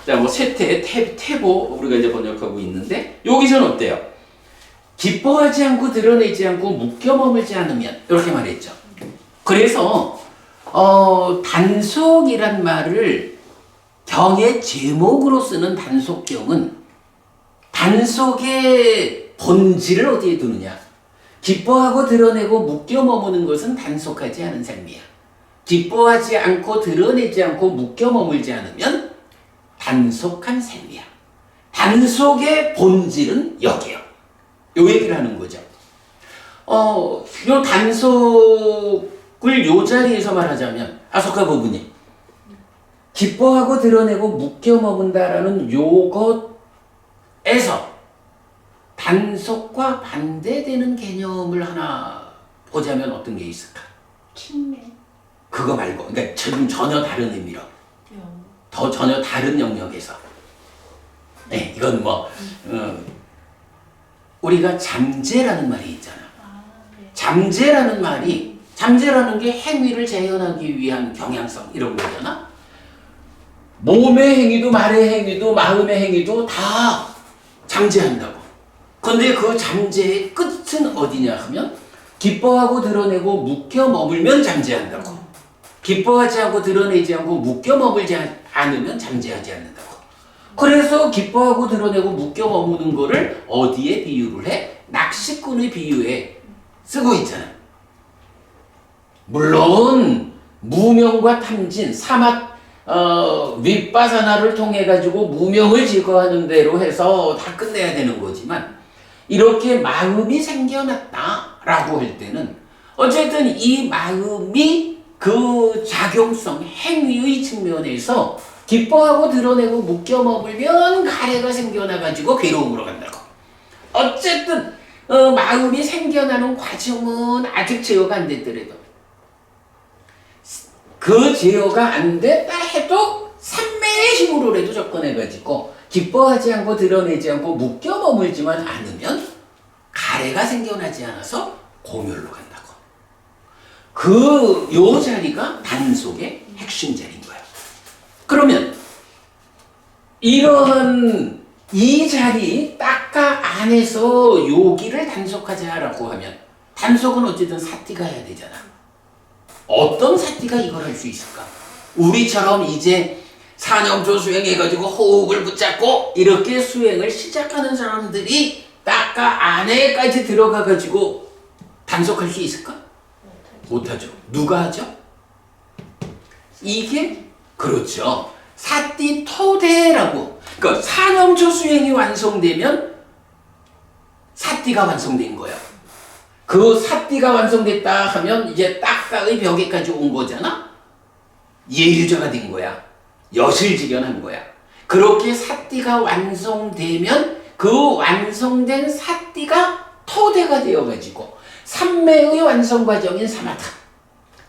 자 뭐 쇠퇴 태보 우리가 이제 번역하고 있는데 여기서는 어때요? 기뻐하지 않고 드러내지 않고 묶여 머물지 않으면 이렇게 말했죠. 그래서 단속이란 말을 경의 제목으로 쓰는 단속경은 단속의 본질을 어디에 두느냐? 기뻐하고 드러내고 묶여 머무는 것은 단속하지 않은 삶이야. 기뻐하지 않고 드러내지 않고 묶여 머물지 않으면 단속한 삶이야. 단속의 본질은 여기요. 요 얘기를 하는 거죠. 요 단속을 요 자리에서 말하자면 아소카 부부님 기뻐하고 드러내고 묶여 머문다라는 요것에서 단속과 반대되는 개념을 하나 보자면 어떤 게 있을까? 킹네. 그거 말고, 그러니까 지금 전혀 다른 의미로, 더 전혀 다른 영역에서. 네, 이건 뭐 우리가 잠재라는 말이 있잖아. 네. 잠재라는 게 행위를 재현하기 위한 경향성 이런 거잖아. 몸의 행위도 말의 행위도 마음의 행위도 다 잠재한다고. 근데 그 잠재의 끝은 어디냐 하면 기뻐하고 드러내고 묶여 머물면 잠재한다고. 기뻐하지 않고 드러내지 않고 묶여 머물지 않으면 잠재하지 않는다고. 그래서 기뻐하고 드러내고 묶여 머무는 거를 어디에 비유를 해? 낚시꾼의 비유에 쓰고 있잖아. 물론 무명과 탐진, 사막 윗바사나를 통해 가지고 무명을 제거하는 대로 해서 다 끝내야 되는 거지만 이렇게 마음이 생겨났다라고 할 때는 어쨌든 이 마음이 그 작용성, 행위의 측면에서 기뻐하고 드러내고 묶여 머물면 가래가 생겨나가지고 괴로움으로 간다고. 어쨌든 마음이 생겨나는 과정은 아직 제어가 안 됐더라도 그 제어가 안 됐다 해도 삼매의 힘으로라도 접근해가지고 기뻐하지 않고 드러내지 않고 묶여 머물지만 않으면 가래가 생겨나지 않아서 고멸로 간다고. 요 자리가 단속의 핵심 자리인 거예요. 그러면 이러한 이 자리 딱가 안에서 요기를 단속하자라고 하면 단속은 어쨌든 사띠가 해야 되잖아. 어떤 사띠가 이걸 할 수 있을까? 우리처럼 이제 사념조 수행해가지고 호흡을 붙잡고 이렇게 수행을 시작하는 사람들이 딱가 안에까지 들어가가지고 단속할 수 있을까? 못하죠. 누가 하죠? 이게 그렇죠. 사띠토대라고. 그러니까 사념조 수행이 완성되면 사띠가 완성된 거야. 그 사띠가 완성됐다 하면 이제 딱가의 벽에까지 온 거잖아. 예유자가 된 거야. 여실직연한 거야. 그렇게 사띠가 완성되면 그 완성된 사띠가 토대가 되어가지고 삼매의 완성 과정인 사마타,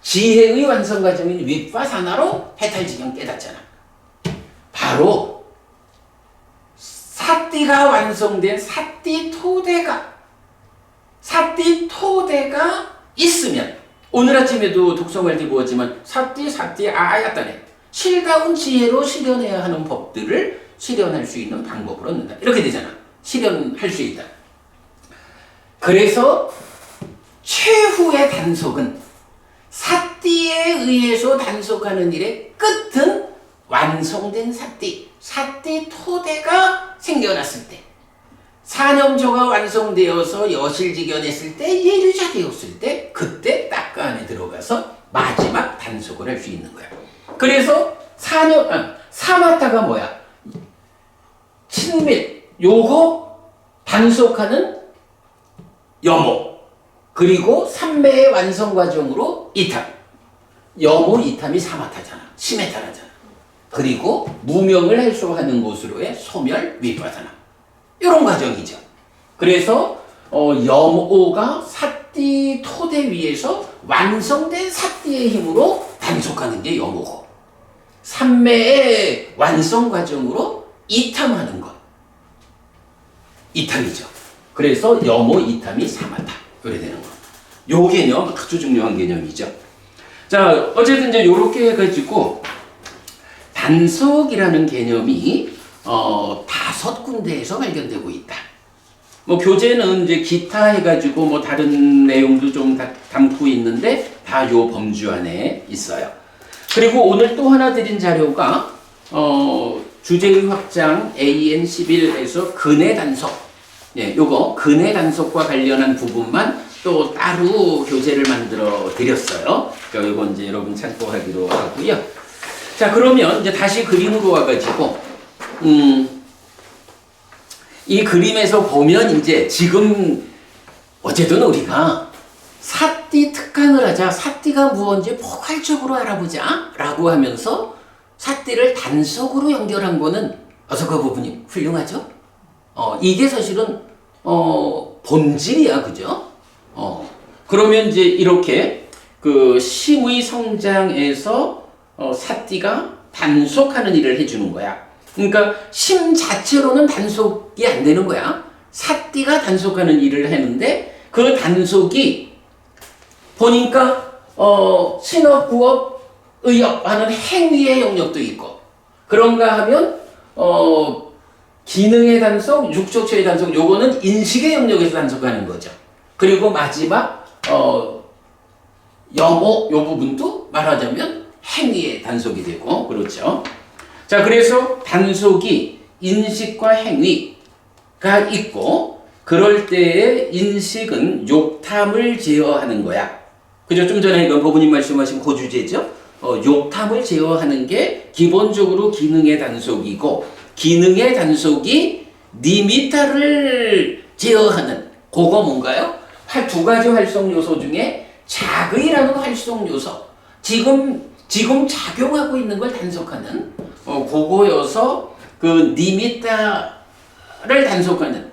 지혜의 완성 과정인 윗바사나로 해탈지경 깨닫잖아. 바로 사띠가 완성된 사띠토대가 있으면 오늘 아침에도 독서할 때 보았지만 사띠 아야따네 실다운 지혜로 실현해야 하는 법들을 실현할 수 있는 방법을 얻는다. 이렇게 되잖아. 실현할 수 있다. 그래서 최후의 단속은 사띠에 의해서 단속하는 일의 끝은 완성된 사띠 토대가 생겨났을 때, 사념조가 완성되어서 여실직연했을 때, 예류자 되었을 때, 그때 딱가 안에 들어가서 마지막 단속을 할 수 있는 거야. 그래서 사마타가 뭐야? 친밀, 요거 단속하는 여모, 그리고 삼매의 완성 과정으로 이탐. 여모 이탐이 사마타잖아. 시메타라잖아. 그리고 무명을 해소하는 곳으로의 소멸 윗바사나. 이런 과정이죠. 그래서 여모가 사띠 토대 위에서 완성된 사띠의 힘으로 단속하는 게 여모고, 삼매의 완성 과정으로 이탐하는 것, 이탐이죠. 그래서 여모 이탐이 사마타. 그래 되는 거. 요 개념 아주 중요한 개념이죠. 자, 어쨌든 이제 요렇게 해가지고 단속이라는 개념이 5 군데에서 발견되고 있다. 뭐 교재는 이제 기타 해가지고 뭐 다른 내용도 좀 담고 있는데 다 요 범주 안에 있어요. 그리고 오늘 또 하나 드린 자료가 주제의 확장 AN11에서 근해 단속. 예, 요거 근해 단속과 관련한 부분만 또 따로 교재를 만들어 드렸어요. 그러니까 요건 이제 여러분 참고하기로 하고요. 자, 그러면 이제 다시 그림으로 와가지고 이 그림에서 보면 이제 지금 어쨌든 우리가 사띠 특강을 하자, 사띠가 무언지 포괄적으로 알아보자 라고 하면서 사띠를 단속으로 연결한 거는 어서 그 부분이 훌륭하죠? 이게 사실은 본질이야, 그죠? 그러면 이제 이렇게 그 심의 성장에서 사띠가 단속하는 일을 해주는 거야. 그러니까 심 자체로는 단속이 안 되는 거야. 사띠가 단속하는 일을 하는데 그 단속이 보니까 신업, 구업, 의업 하는 행위의 영역도 있고 그런가 하면 기능의 단속, 육족처의 단속 요거는 인식의 영역에서 단속하는 거죠. 그리고 마지막 영어 요 부분도 말하자면 행위의 단속이 되고 그렇죠. 자, 그래서 단속이 인식과 행위가 있고 그럴 때의 인식은 욕탐을 제어하는 거야. 그죠? 좀 전에 이건 법부님 말씀하신 그 주제죠. 욕탐을 제어하는 게 기본적으로 기능의 단속이고 기능의 단속이 니미타를 제어하는 그거 뭔가요? 두 가지 활성 요소 중에 자의라는 활성 요소. 지금 작용하고 있는 걸 단속하는 그거여서 그 니미타를 단속하는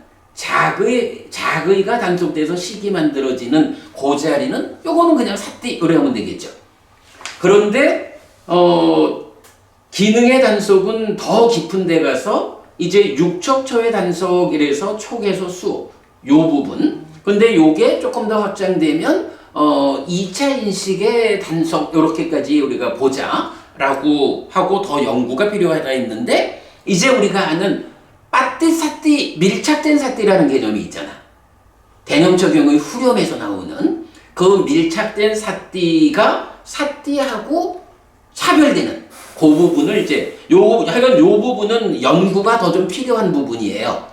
자의가 단속돼서 식이 만들어지는 그 자리는 요거는 그냥 사띠 그래 하면 되겠죠. 그런데 기능의 단속은 더 깊은 데 가서 이제 육척처의 단속이라서 촉에서 수 요 부분. 근데 요게 조금 더 확장되면 2차 인식의 단속 요렇게까지 우리가 보자라고 하고 더 연구가 필요하다 했는데 이제 우리가 아는 빠띠 사띠 밀착된 사띠라는 개념이 있잖아. 개념 적용의 후렴에서 나오는 그 밀착된 사띠가 사띠하고 차별되는 그 부분을 이제 하여간 요 부분은 연구가 더 좀 필요한 부분이에요.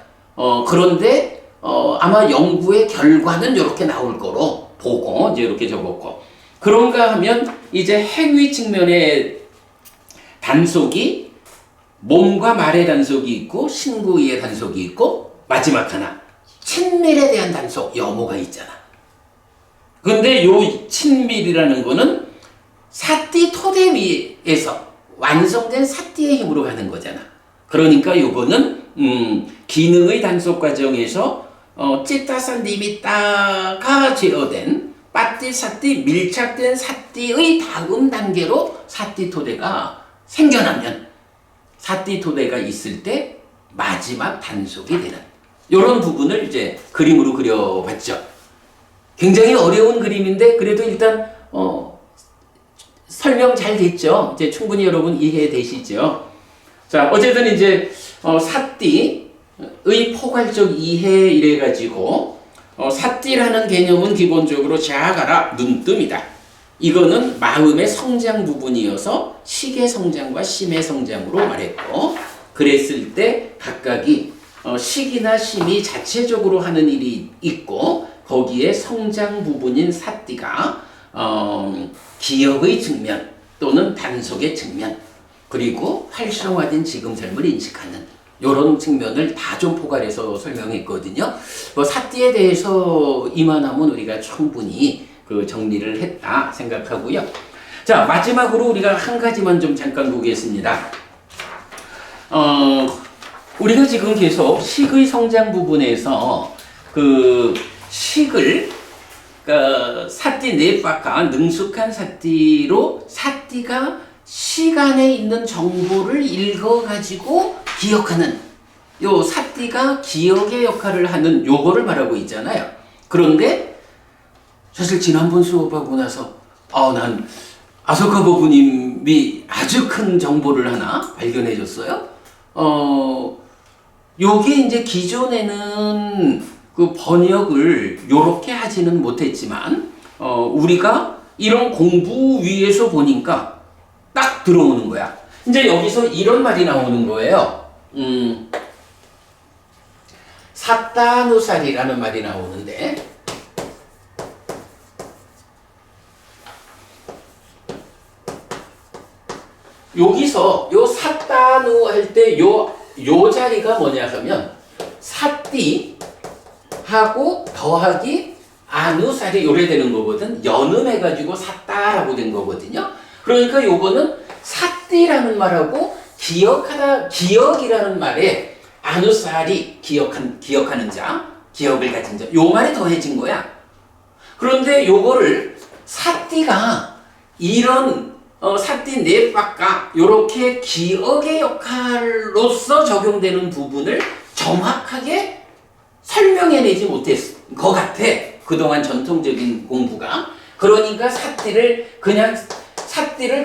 그런데 아마 연구의 결과는 이렇게 나올 거로 보고 이제 이렇게 적었고 그런가 하면 이제 행위 측면의 단속이 몸과 말의 단속이 있고 신구의 단속이 있고 마지막 하나 친밀에 대한 단속 여모가 있잖아. 근데 요 친밀이라는 거는 사띠 토대미에서 완성된 사띠의 힘으로 가는 거잖아. 그러니까 요거는 기능의 단속 과정에서 찌따산 니미따가 제어된 빠띠 사띠 밀착된 사띠의 다음 단계로 사띠 토대가 생겨나면 사띠 토대가 있을 때 마지막 단속이 되는 이런 부분을 이제 그림으로 그려봤죠. 굉장히 어려운 그림인데 그래도 일단 설명 잘 됐죠. 이제 충분히 여러분 이해되시죠. 자, 어쨌든 이제 사띠의 포괄적 이해 이래가지고 사띠라는 개념은 기본적으로 자아가라 눈뜸이다. 이거는 마음의 성장 부분이어서 식의 성장과 심의 성장으로 말했고 그랬을 때 각각이 식이나 심이 자체적으로 하는 일이 있고 거기에 성장 부분인 사띠가 기억의 측면 또는 단속의 측면 그리고 활성화된 지금 삶을 인식하는 이런 측면을 다 좀 포괄해서 설명했거든요. 사띠에 대해서 이만하면 우리가 충분히 그 정리를 했다 생각하고요. 자, 마지막으로 우리가 한 가지만 좀 잠깐 보겠습니다. 우리가 지금 계속 식의 성장 부분에서 그 식을 사띠 넷바카 능숙한 사띠로 사띠가 시간에 있는 정보를 읽어가지고 기억하는 요 사띠가 기억의 역할을 하는 요거를 말하고 있잖아요. 그런데 사실 지난번 수업하고 나서 난 아소카 법부님이 아주 큰 정보를 하나 발견해 줬어요. 요게 이제 기존에는 그 번역을 요렇게 하지는 못했지만 우리가 이런 공부 위에서 보니까 딱 들어오는 거야. 이제 여기서 이런 말이 나오는 거예요. 사따누살이라는 말이 나오는데 여기서 요 사따누 할 때 요 자리가 뭐냐 하면 사띠 하고 더하기 아누살이 요래 되는 거거든. 연음해가지고 샀다라고 된 거거든요. 그러니까 요거는 사띠라는 말하고 기억이라는 말에 아누살이 기억하는 자, 기억을 가진 자, 요 말이 더해진 거야. 그런데 요거를 사띠가 이런 사띠 네바까 요렇게 기억의 역할로서 적용되는 부분을 정확하게 설명해내지 못했을 것 같아. 그동안 전통적인 공부가. 그러니까 사띠를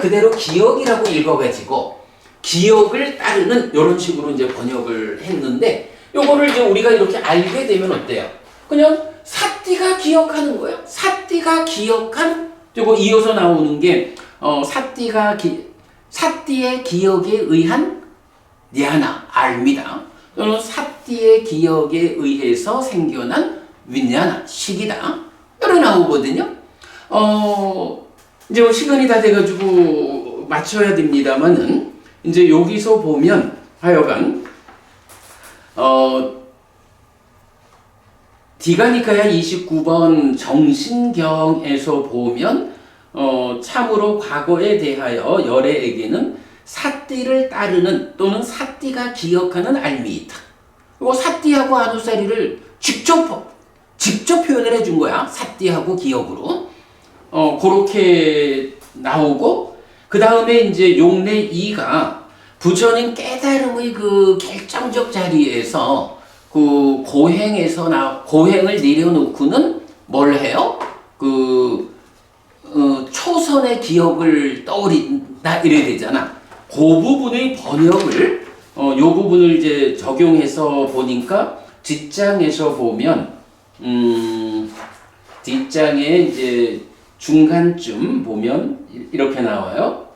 그대로 기억이라고 읽어가지고 기억을 따르는 이런 식으로 이제 번역을 했는데 요거를 이제 우리가 이렇게 알게 되면 어때요? 그냥 사띠가 기억하는 거예요. 사띠가 기억한 그리고 이어서 나오는 게 사띠의 기억에 의한 냐나 알미다. 또는 사띠의 기억에 의해서 생겨난 윈냐나 식이다. 이렇게 나오거든요. 이제 시간이 다 돼가지고 맞춰야 됩니다만은 이제 여기서 보면 하여간 디가니카야 29번 정신경에서 보면 참으로 과거에 대하여 열애에게는 사띠를 따르는 또는 사띠가 기억하는 알미 있다. 그리고 사띠하고 아누사리를 직접 표현을 해준 거야. 사띠하고 기억으로. 그렇게 나오고 그 다음에 이제 용례 2가 부처님 깨달음의 그 결정적 자리에서 그 고행을 내려놓고는 뭘 해요? 초선의 기억을 떠올린다 이래야 되잖아. 그 부분의 번역을 요 부분을 이제 적용해서 보니까 뒷장에서 보면 뒷장에 이제 중간쯤 보면 이렇게 나와요.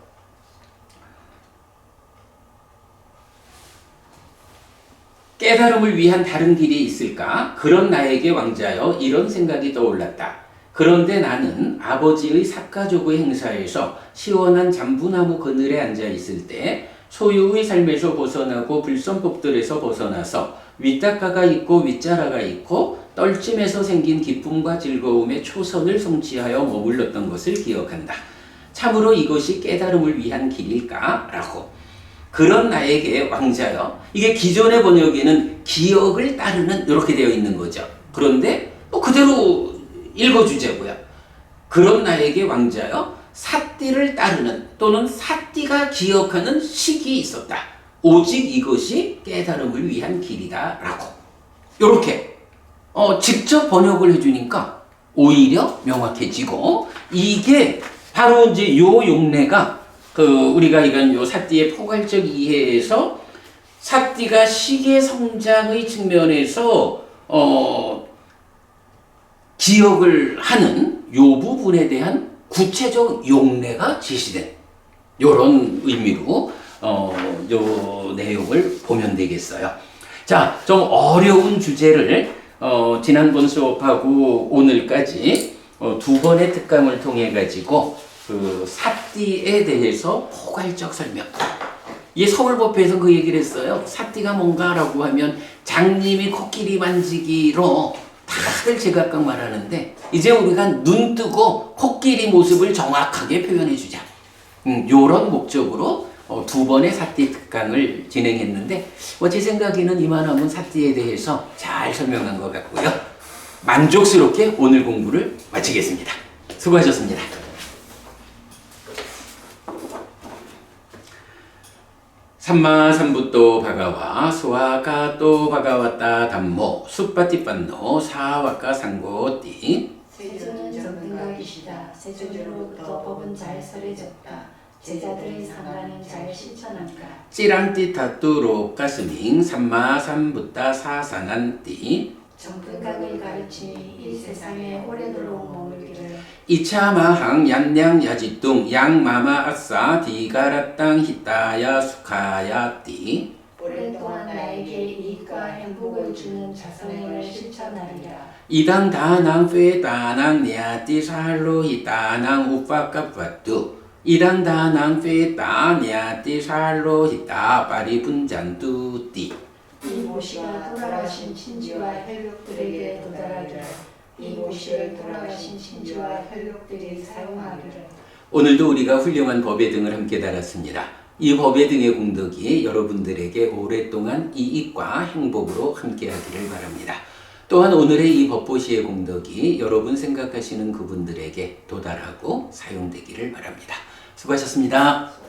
깨달음을 위한 다른 길이 있을까? 그런 나에게 왕자여 이런 생각이 떠올랐다. 그런데 나는 아버지의 삭가족의 행사에서 시원한 잠부나무 그늘에 앉아 있을 때 소유의 삶에서 벗어나고 불선법들에서 벗어나서 윗닦아가 있고 윗자라가 있고 떨짐에서 생긴 기쁨과 즐거움의 초선을 성취하여 머물렀던 것을 기억한다. 참으로 이것이 깨달음을 위한 길일까? 라고. 그런 나에게 왕자여. 이게 기존의 번역에는 기억을 따르는 이렇게 되어 있는 거죠. 그런데 그대로 읽어주자고요. 그런 나에게 왕자여 사띠를 따르는 또는 사띠가 기억하는 식이 있었다. 오직 이것이 깨달음을 위한 길이다. 라고. 요렇게 직접 번역을 해주니까 오히려 명확해지고 이게 바로 이제 요 용례가 우리가 이건 요 사띠의 포괄적 이해에서 사띠가 시계 성장의 측면에서 기억을 하는 요 부분에 대한 구체적 용례가 제시된 요런 의미로 요 내용을 보면 되겠어요. 자, 좀 어려운 주제를 지난번 수업하고 오늘까지 두 번의 특강을 통해 가지고 그 사띠에 대해서 포괄적 설명. 이 서울법회에서 그 얘기를 했어요. 사띠가 뭔가라고 하면 장님이 코끼리 만지기로 다들 제각각 말하는데 이제 우리가 눈 뜨고 코끼리 모습을 정확하게 표현해 주자. 요런 목적으로 두 번의 사띠 특강을 진행했는데 제 생각에는 이만하면 사띠에 대해서 잘 설명한 것 같고요. 만족스럽게 오늘 공부를 마치겠습니다. 수고하셨습니다. 삼마삼부또 바가와 수와가또 바가와따 담모 숫바티빤노 사와까 상고띠 세주는 정등각이시다. 세주로부터 법은 잘 설해졌다. 제자들의 상관은 잘 실천한가. 찌랑띠 타뚜로 가스밍 삼마삼부따 사산한띠 정등각을 가르치니 이 세상에 오래도록 머물기를. 이차마항 얀냥 야지뚱 양마마 아싸 디가라땅 히타야 수카야띠 오랫동안 나에게 이익과 행복을 주는 자성을 실천하리라. 이당 다낭 페다낭 니아띠 살로 히타낭 우파카파뚜 이당 다낭 페다 니아띠 살로 히타 파리 분잔뚜띠. 이 모시가 돌아가신 친지와 혈육들에게 도달하기를. 이 모시를 돌아가신 친지와 혈육들이 사용하기를. 오늘도 우리가 훌륭한 법의 등을 함께 달았습니다. 이 법의 등의 공덕이 여러분들에게 오랫동안 이익과 행복으로 함께하기를 바랍니다. 또한 오늘의 이 법보시의 공덕이 여러분 생각하시는 그분들에게 도달하고 사용되기를 바랍니다. 수고하셨습니다.